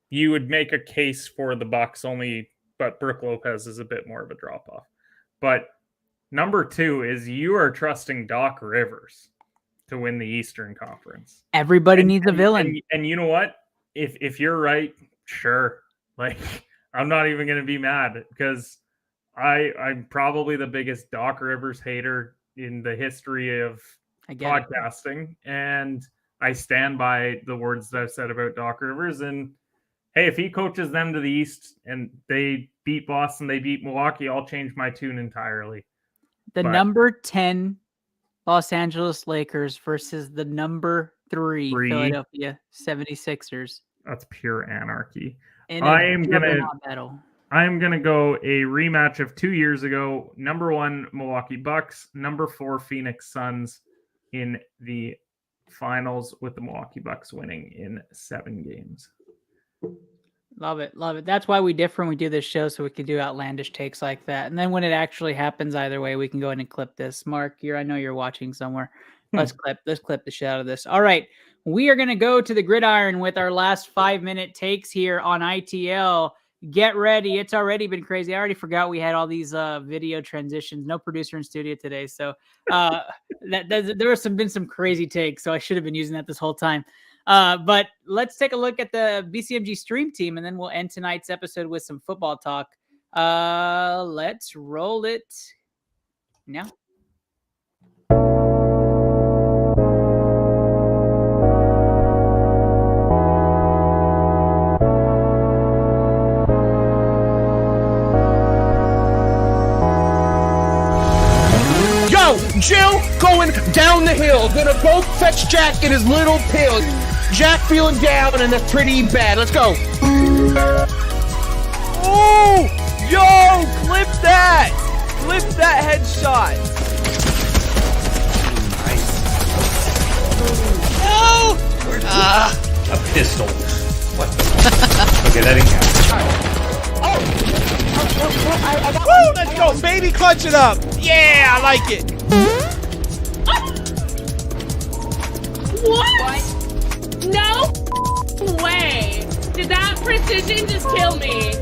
You would make a case for the Bucks only, but Brook Lopez is a bit more of a drop off. But number 2 is you are trusting Doc Rivers to win the Eastern Conference. Everybody needs a villain. And you know what? If you're right, sure. Like, I'm not even going to be mad because I'm probably the biggest Doc Rivers hater in the history of podcasting. And I stand by the words that I've said about Doc Rivers. And hey, if he coaches them to the East and they beat Boston, they beat Milwaukee, I'll change my tune entirely. Number 10 Los Angeles Lakers versus the number 3 Philadelphia 76ers. That's pure anarchy. I'm gonna go a rematch of 2 years ago. Number 1 Milwaukee Bucks, number 4 Phoenix Suns in the finals, with the Milwaukee Bucks winning in 7 games. Love it. That's why we differ when we do this show, so we can do outlandish takes like that. And then when it actually happens, either way, we can go ahead and clip this. Mark, I know you're watching somewhere. Let's clip the shit out of this. All right. We are going to go to the gridiron with our last 5-minute takes here on ITL. Get ready. It's already been crazy. I already forgot we had all these video transitions. No producer in studio today. So there have been some crazy takes. So I should have been using that this whole time. But let's take a look at the BCMG stream team, and then we'll end tonight's episode with some football talk. Let's roll it now. Jill going down the hill. Gonna go fetch Jack in his little pill. Jack feeling down and that's pretty bad. Let's go. Oh! Yo! Clip that! Clip that headshot. Nice. No! A pistol. What? Okay, that didn't count. I got Woo! Let's go, baby! Clutch it up. Yeah, I like it. What? No way! Did that precision just kill me?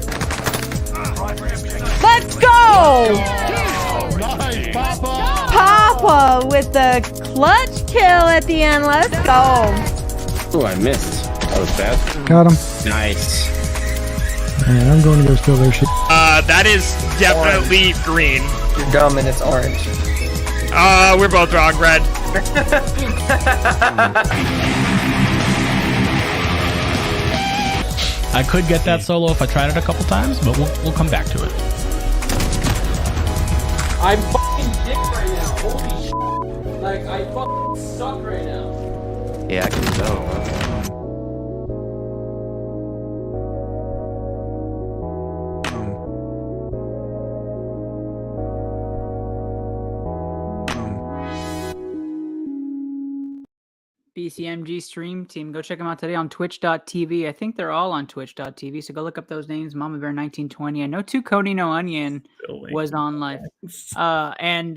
Let's go! Nice, Papa! Papa with the clutch kill at the end. Let's go. Oh, I missed. That was bad. Got him. Nice. Man, I'm going to go steal their shit. That is definitely orange. Green. You're dumb and it's orange. We're both wrong, Red. I could get that solo if I tried it a couple times, but we'll come back to it. I'm fucking dick right now. Holy shit. Like, I fucking suck right now. Yeah, I can tell. BCMG stream team. Go check them out today on twitch.tv. I think they're all on twitch.tv. So go look up those names. Mama Bear 1920. I know Two Coney No Onion was on live. And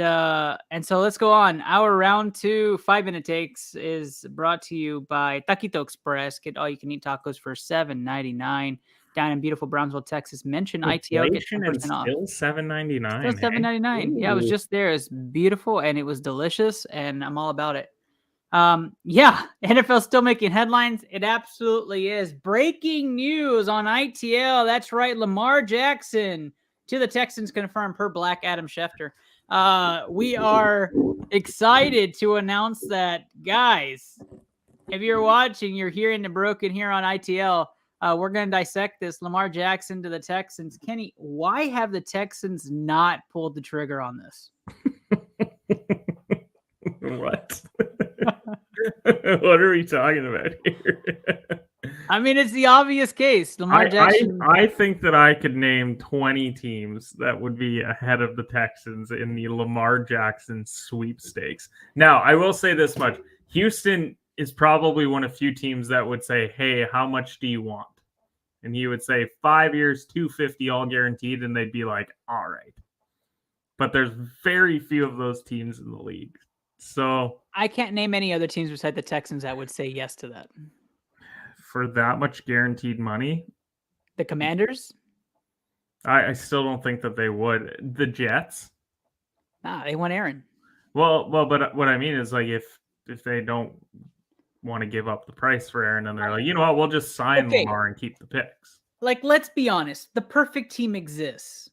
so let's go on. Our round 2 5-minute takes is brought to you by Taquito Express. Get all you can eat tacos for $7.99 down in beautiful Brownsville, Texas. Mention ITO, get 10% off. Still $7.99. Still $7.99. Yeah, I was just there. It's beautiful and it was delicious, and I'm all about it. Yeah, NFL still making headlines. It absolutely is. Breaking news on ITL. That's right. Lamar Jackson to the Texans confirmed per Black Adam Schefter. We are excited to announce that, guys, if you're watching, you're hearing the broken here on ITL. We're going to dissect this. Lamar Jackson to the Texans. Kenny, why have the Texans not pulled the trigger on this? What? What are we talking about here? I mean, it's the obvious case. Lamar Jackson. I think that I could name 20 teams that would be ahead of the Texans in the Lamar Jackson sweepstakes. Now, I will say this much. Houston is probably one of few teams that would say, hey, how much do you want? And he would say 5 years, 250 all guaranteed, and they'd be like, all right. But there's very few of those teams in the league. So I can't name any other teams besides the Texans that would say yes to that. For that much guaranteed money? The Commanders? I still don't think that they would. The Jets? Nah, they want Aaron. Well, but what I mean is like if they don't want to give up the price for Aaron, and they're like, you know what, we'll just sign Lamar and keep the picks. Like, let's be honest. The perfect team exists.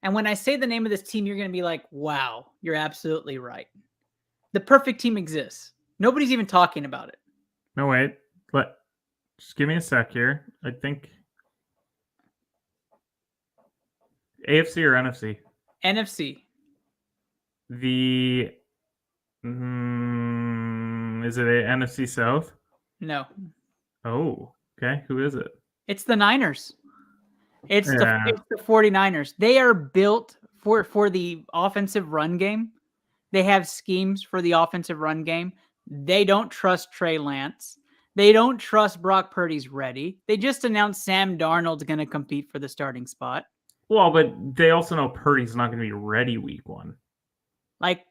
And when I say the name of this team, you're going to be like, wow, you're absolutely right. The perfect team exists. Nobody's even talking about it. No, wait. But just give me a sec here. I think AFC or NFC? NFC. The is it a NFC South? No. Oh, okay. Who is it? It's the Niners. It's the 49ers. They are built for the offensive run game. They have schemes for the offensive run game. They don't trust Trey Lance. They don't trust Brock Purdy's ready. They just announced Sam Darnold's going to compete for the starting spot. Well, but they also know Purdy's not going to be ready week 1. Like,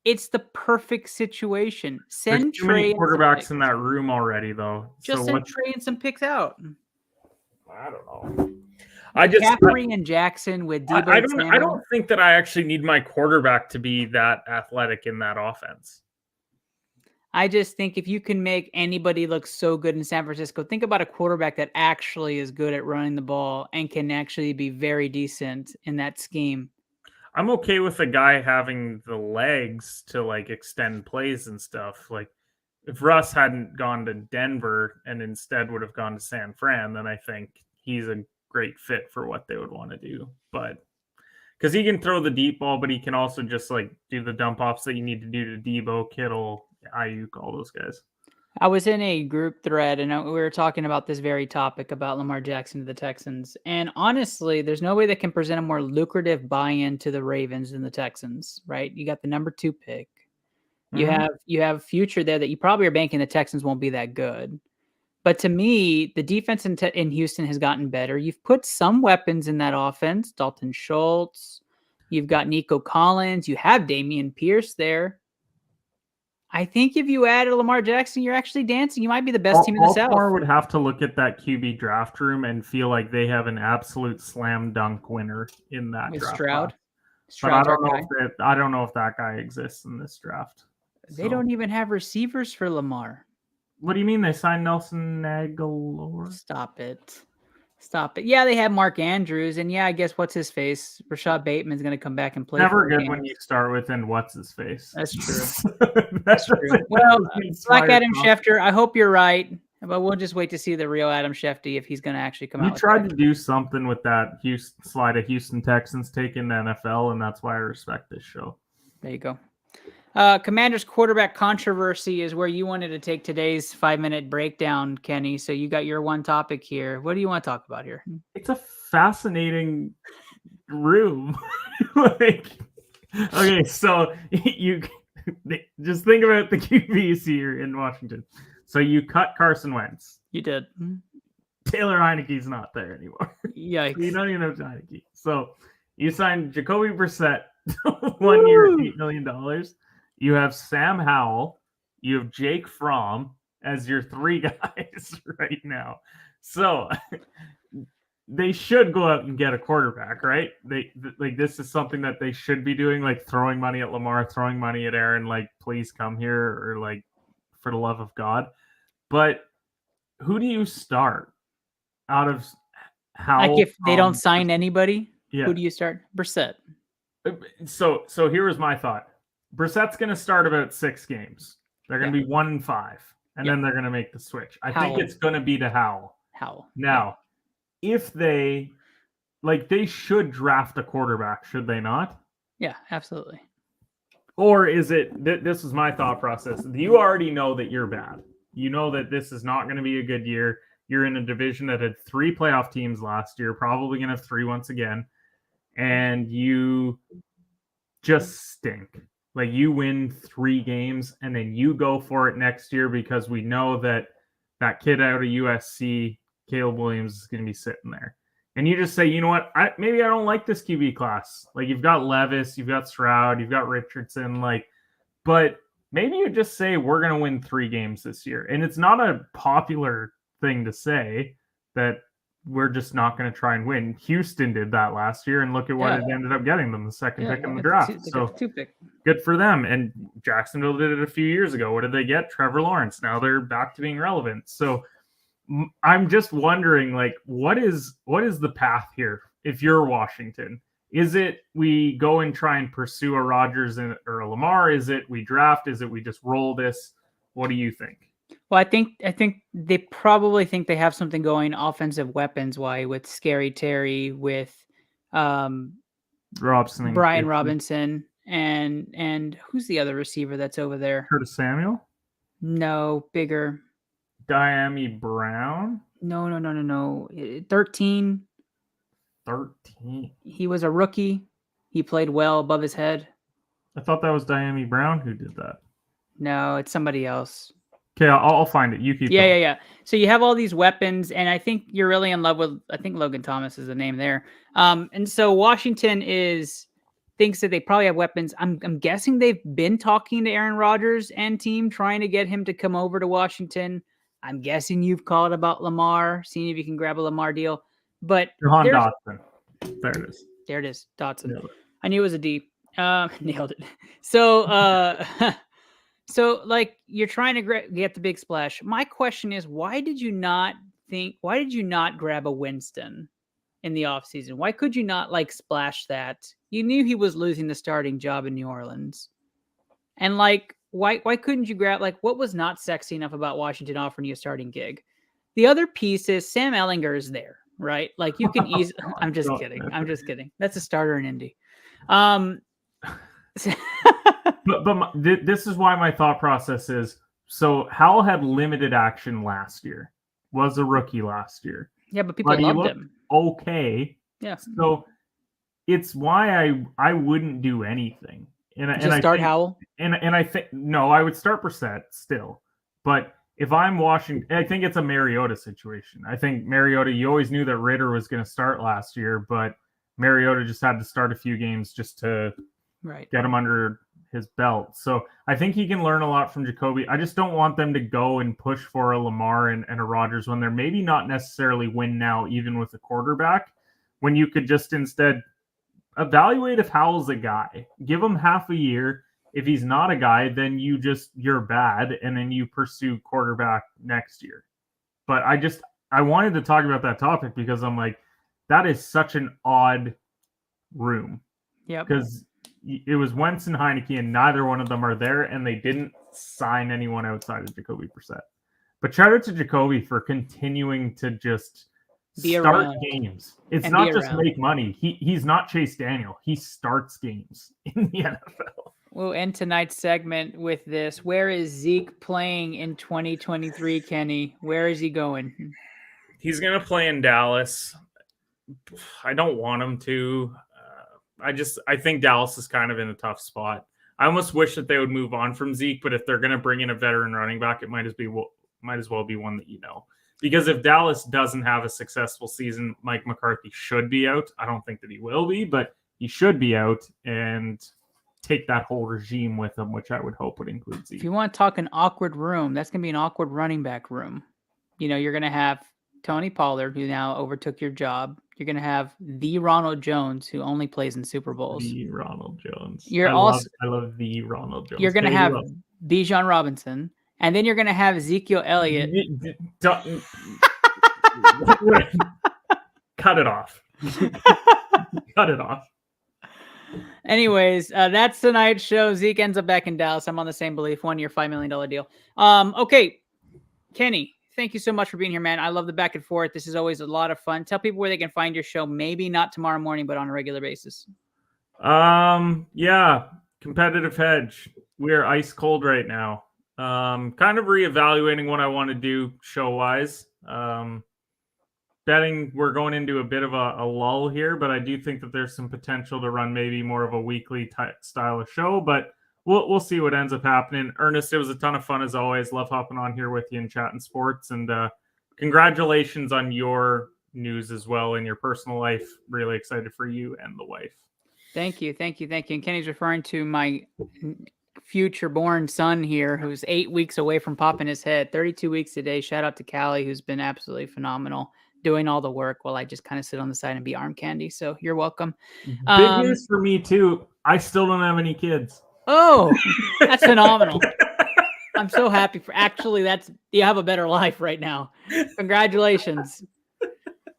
it's the perfect situation. Send There's too Trey many quarterbacks in that room already, though. Just send Trey and some picks out. I don't know. McCaffrey and Jackson with Debo. I don't think that I actually need my quarterback to be that athletic in that offense. I just think if you can make anybody look so good in San Francisco, think about a quarterback that actually is good at running the ball and can actually be very decent in that scheme. I'm okay with a guy having the legs to like extend plays and stuff. Like if Russ hadn't gone to Denver and instead would have gone to San Fran, then I think he's a great fit for what they would want to do. But because he can throw the deep ball, but he can also just like do the dump offs that you need to do to Debo, Kittle, Ayuk, all those guys. I was in a group thread and we were talking about this very topic about Lamar Jackson to the Texans. And honestly, there's no way that can present a more lucrative buy-in to the Ravens than the Texans, right? You got the number 2 pick. You have future there that you probably are banking the Texans won't be that good. But to me, the defense in Houston has gotten better. You've put some weapons in that offense. Dalton Schultz. You've got Nico Collins. You have Damian Pierce there. I think if you add Lamar Jackson, you're actually dancing. You might be the best team in the South. Baltimore would have to look at that QB draft room and feel like they have an absolute slam dunk winner in that draft. Stroud. But I don't know if that guy exists in this draft. They don't even have receivers for Lamar. What do you mean they signed Nelson Aguilar? Stop it. Yeah, they have Mark Andrews, and yeah, I guess what's his face? Rashad Bateman's going to come back and play. Never good when you start with and what's his face. That's true. That's true. Well, like Adam Schefter, I hope you're right, but we'll just wait to see the real Adam Schefter if he's going to actually come out. You tried to do something with that slide of Houston Texans taking the NFL, and that's why I respect this show. There you go. Commanders quarterback controversy is where you wanted to take today's 5-minute breakdown, Kenny. So you got your one topic here. What do you want to talk about here? It's a fascinating room. Okay, so you just think about the QBs here in Washington. So you cut Carson Wentz. You did. Taylor Heineke's not there anymore. Yikes. You don't even have Heineke. So you signed Jacoby Brissett 1 year, $8 million. You have Sam Howell. You have Jake Fromm as your 3 guys right now. So they should go out and get a quarterback, right? This is something that they should be doing, like throwing money at Lamar, throwing money at Aaron, like, please come here, or like, for the love of God. But who do you start out of Howell? Like if they don't sign anybody, yeah. Who do you start? Brissett. So here was my thought. Brissett's going to start about 6 games. They're going to be 1-5, and then they're going to make the switch. I think it's going to be to Howell. Now, if they should draft a quarterback, should they not? Yeah, absolutely. Or is it, this is my thought process. You already know that you're bad. You know that this is not going to be a good year. You're in a division that had 3 playoff teams last year, probably going to have 3 once again. And you just stink. Like, you win 3 games and then you go for it next year because we know that that kid out of USC, Caleb Williams, is going to be sitting there. And you just say, you know what, maybe I don't like this QB class. Like, you've got Levis, you've got Stroud, you've got Richardson, but maybe you just say we're going to win 3 games this year. And it's not a popular thing to say that we're just not going to try and win. Houston did that last year, and look at what it ended up getting them, the second pick in the draft. So good for them. And Jacksonville did it a few years ago. What did they get? Trevor Lawrence. Now they're back to being relevant. So I'm just wondering, what is the path here if you're Washington? Is it we go and try and pursue a Rodgers or a Lamar? Is it we draft? Is it we just roll this? What do you think? Well, I think they probably think they have something going offensive weapons wise with Scary Terry, with Brian Robinson, and who's the other receiver that's over there? Curtis Samuel? No, bigger. Diami Brown? No. 13. 13. He was a rookie. He played well above his head. I thought that was Diami Brown who did that. No, it's somebody else. Okay, I'll find it. You keep going. Yeah. So you have all these weapons, and I think you're really in love with, I think Logan Thomas is the name there. And so Washington thinks that they probably have weapons. I'm guessing they've been talking to Aaron Rodgers and team, trying to get him to come over to Washington. I'm guessing you've called about Lamar, seeing if you can grab a Lamar deal. But Jahan Dotson. There it is. There it is. Dotson. I knew it was a D. Nailed it. So, so you're trying to get the big splash. My question is, why did you not grab a Winston in the offseason? Why could you not splash that? You knew he was losing the starting job in New Orleans. And why couldn't you grab, what was not sexy enough about Washington offering you a starting gig? The other piece is Sam Ehlinger is there, right? You can easily, I'm just kidding. That's a starter in Indy. This is why my thought process is, so Howell had limited action last year, was a rookie last year. Yeah, but people loved him. Okay. Yeah. So it's why I wouldn't do anything. And I start think, Howell? And I think, no, I would start Brissett still. But if I'm Washington, I think it's a Mariota situation. I think Mariota, you always knew that Ritter was going to start last year, but Mariota just had to start a few games just to get him under his belt. So I think he can learn a lot from Jacoby. I just don't want them to go and push for a Lamar and a Rodgers when they're maybe not necessarily win now, even with a quarterback, when you could just instead evaluate if Howell's a guy. Give him half a year. If he's not a guy, then you're bad, and then you pursue quarterback next year. But I wanted to talk about that topic because I'm like, that is such an odd room. Yeah. Because it was Wentz and Heineke, and neither one of them are there, and they didn't sign anyone outside of Jacoby Brissett. But shout out to Jacoby for continuing to just start games. It's not just make money. He's not Chase Daniel. He starts games in the NFL. We'll end tonight's segment with this. Where is Zeke playing in 2023, Kenny? Where is he going? He's going to play in Dallas. I don't want him to. I think Dallas is kind of in a tough spot. I almost wish that they would move on from Zeke, but if they're going to bring in a veteran running back, it might as well be one that you know. Because if Dallas doesn't have a successful season, Mike McCarthy should be out. I don't think that he will be, but he should be out and take that whole regime with him, which I would hope would include Zeke. If you want to talk an awkward room, that's going to be an awkward running back room. You're going to have Tony Pollard, who now overtook your job. You're going to have the Ronald Jones, who only plays in Super Bowls. The Ronald Jones. I love the Ronald Jones. You're going to have Bijan Robinson, and then you're going to have Ezekiel Elliott. Cut it off. Cut it off. Anyways, that's tonight's show. Zeke ends up back in Dallas. I'm on the same belief. 1 year, $5 million deal. Okay, Kenny, thank you so much for being here, man. I love the back and forth. This is always a lot of fun. Tell people where they can find your show. Maybe not tomorrow morning, but on a regular basis. Yeah. competitive hedge. We are ice cold right now. Kind of reevaluating what I want to do show-wise. Betting we're going into a bit of a lull here, but I do think that there's some potential to run maybe more of a weekly style of show, but we'll see what ends up happening. Ernest, it was a ton of fun as always. Love hopping on here with you and chatting sports, and congratulations on your news as well in your personal life. Really excited for you and the wife. Thank you. And Kenny's referring to my future born son here, who's 8 weeks away from popping his head. 32 weeks today. Shout out to Callie, who's been absolutely phenomenal, doing all the work while I just kind of sit on the side and be arm candy. So you're welcome. Big news for me too. I still don't have any kids. Oh, that's phenomenal. I'm so happy for you have a better life right now. Congratulations.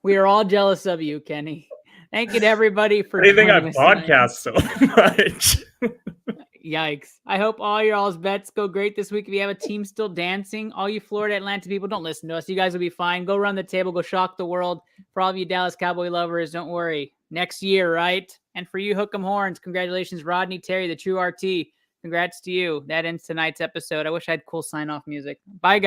We are all jealous of you, Kenny. Thank you to everybody for joining us tonight. Podcast so much. Yikes. I hope all your all's bets go great this week. If you have a team still dancing, all you Florida Atlanta people, don't listen to us. You guys will be fine. Go run the table. Go shock the world. For all of you Dallas Cowboy lovers, don't worry. Next year, right? And for you Hook'em Horns, congratulations, Rodney Terry, the true RT. Congrats to you. That ends tonight's episode. I wish I had cool sign-off music. Bye, guys.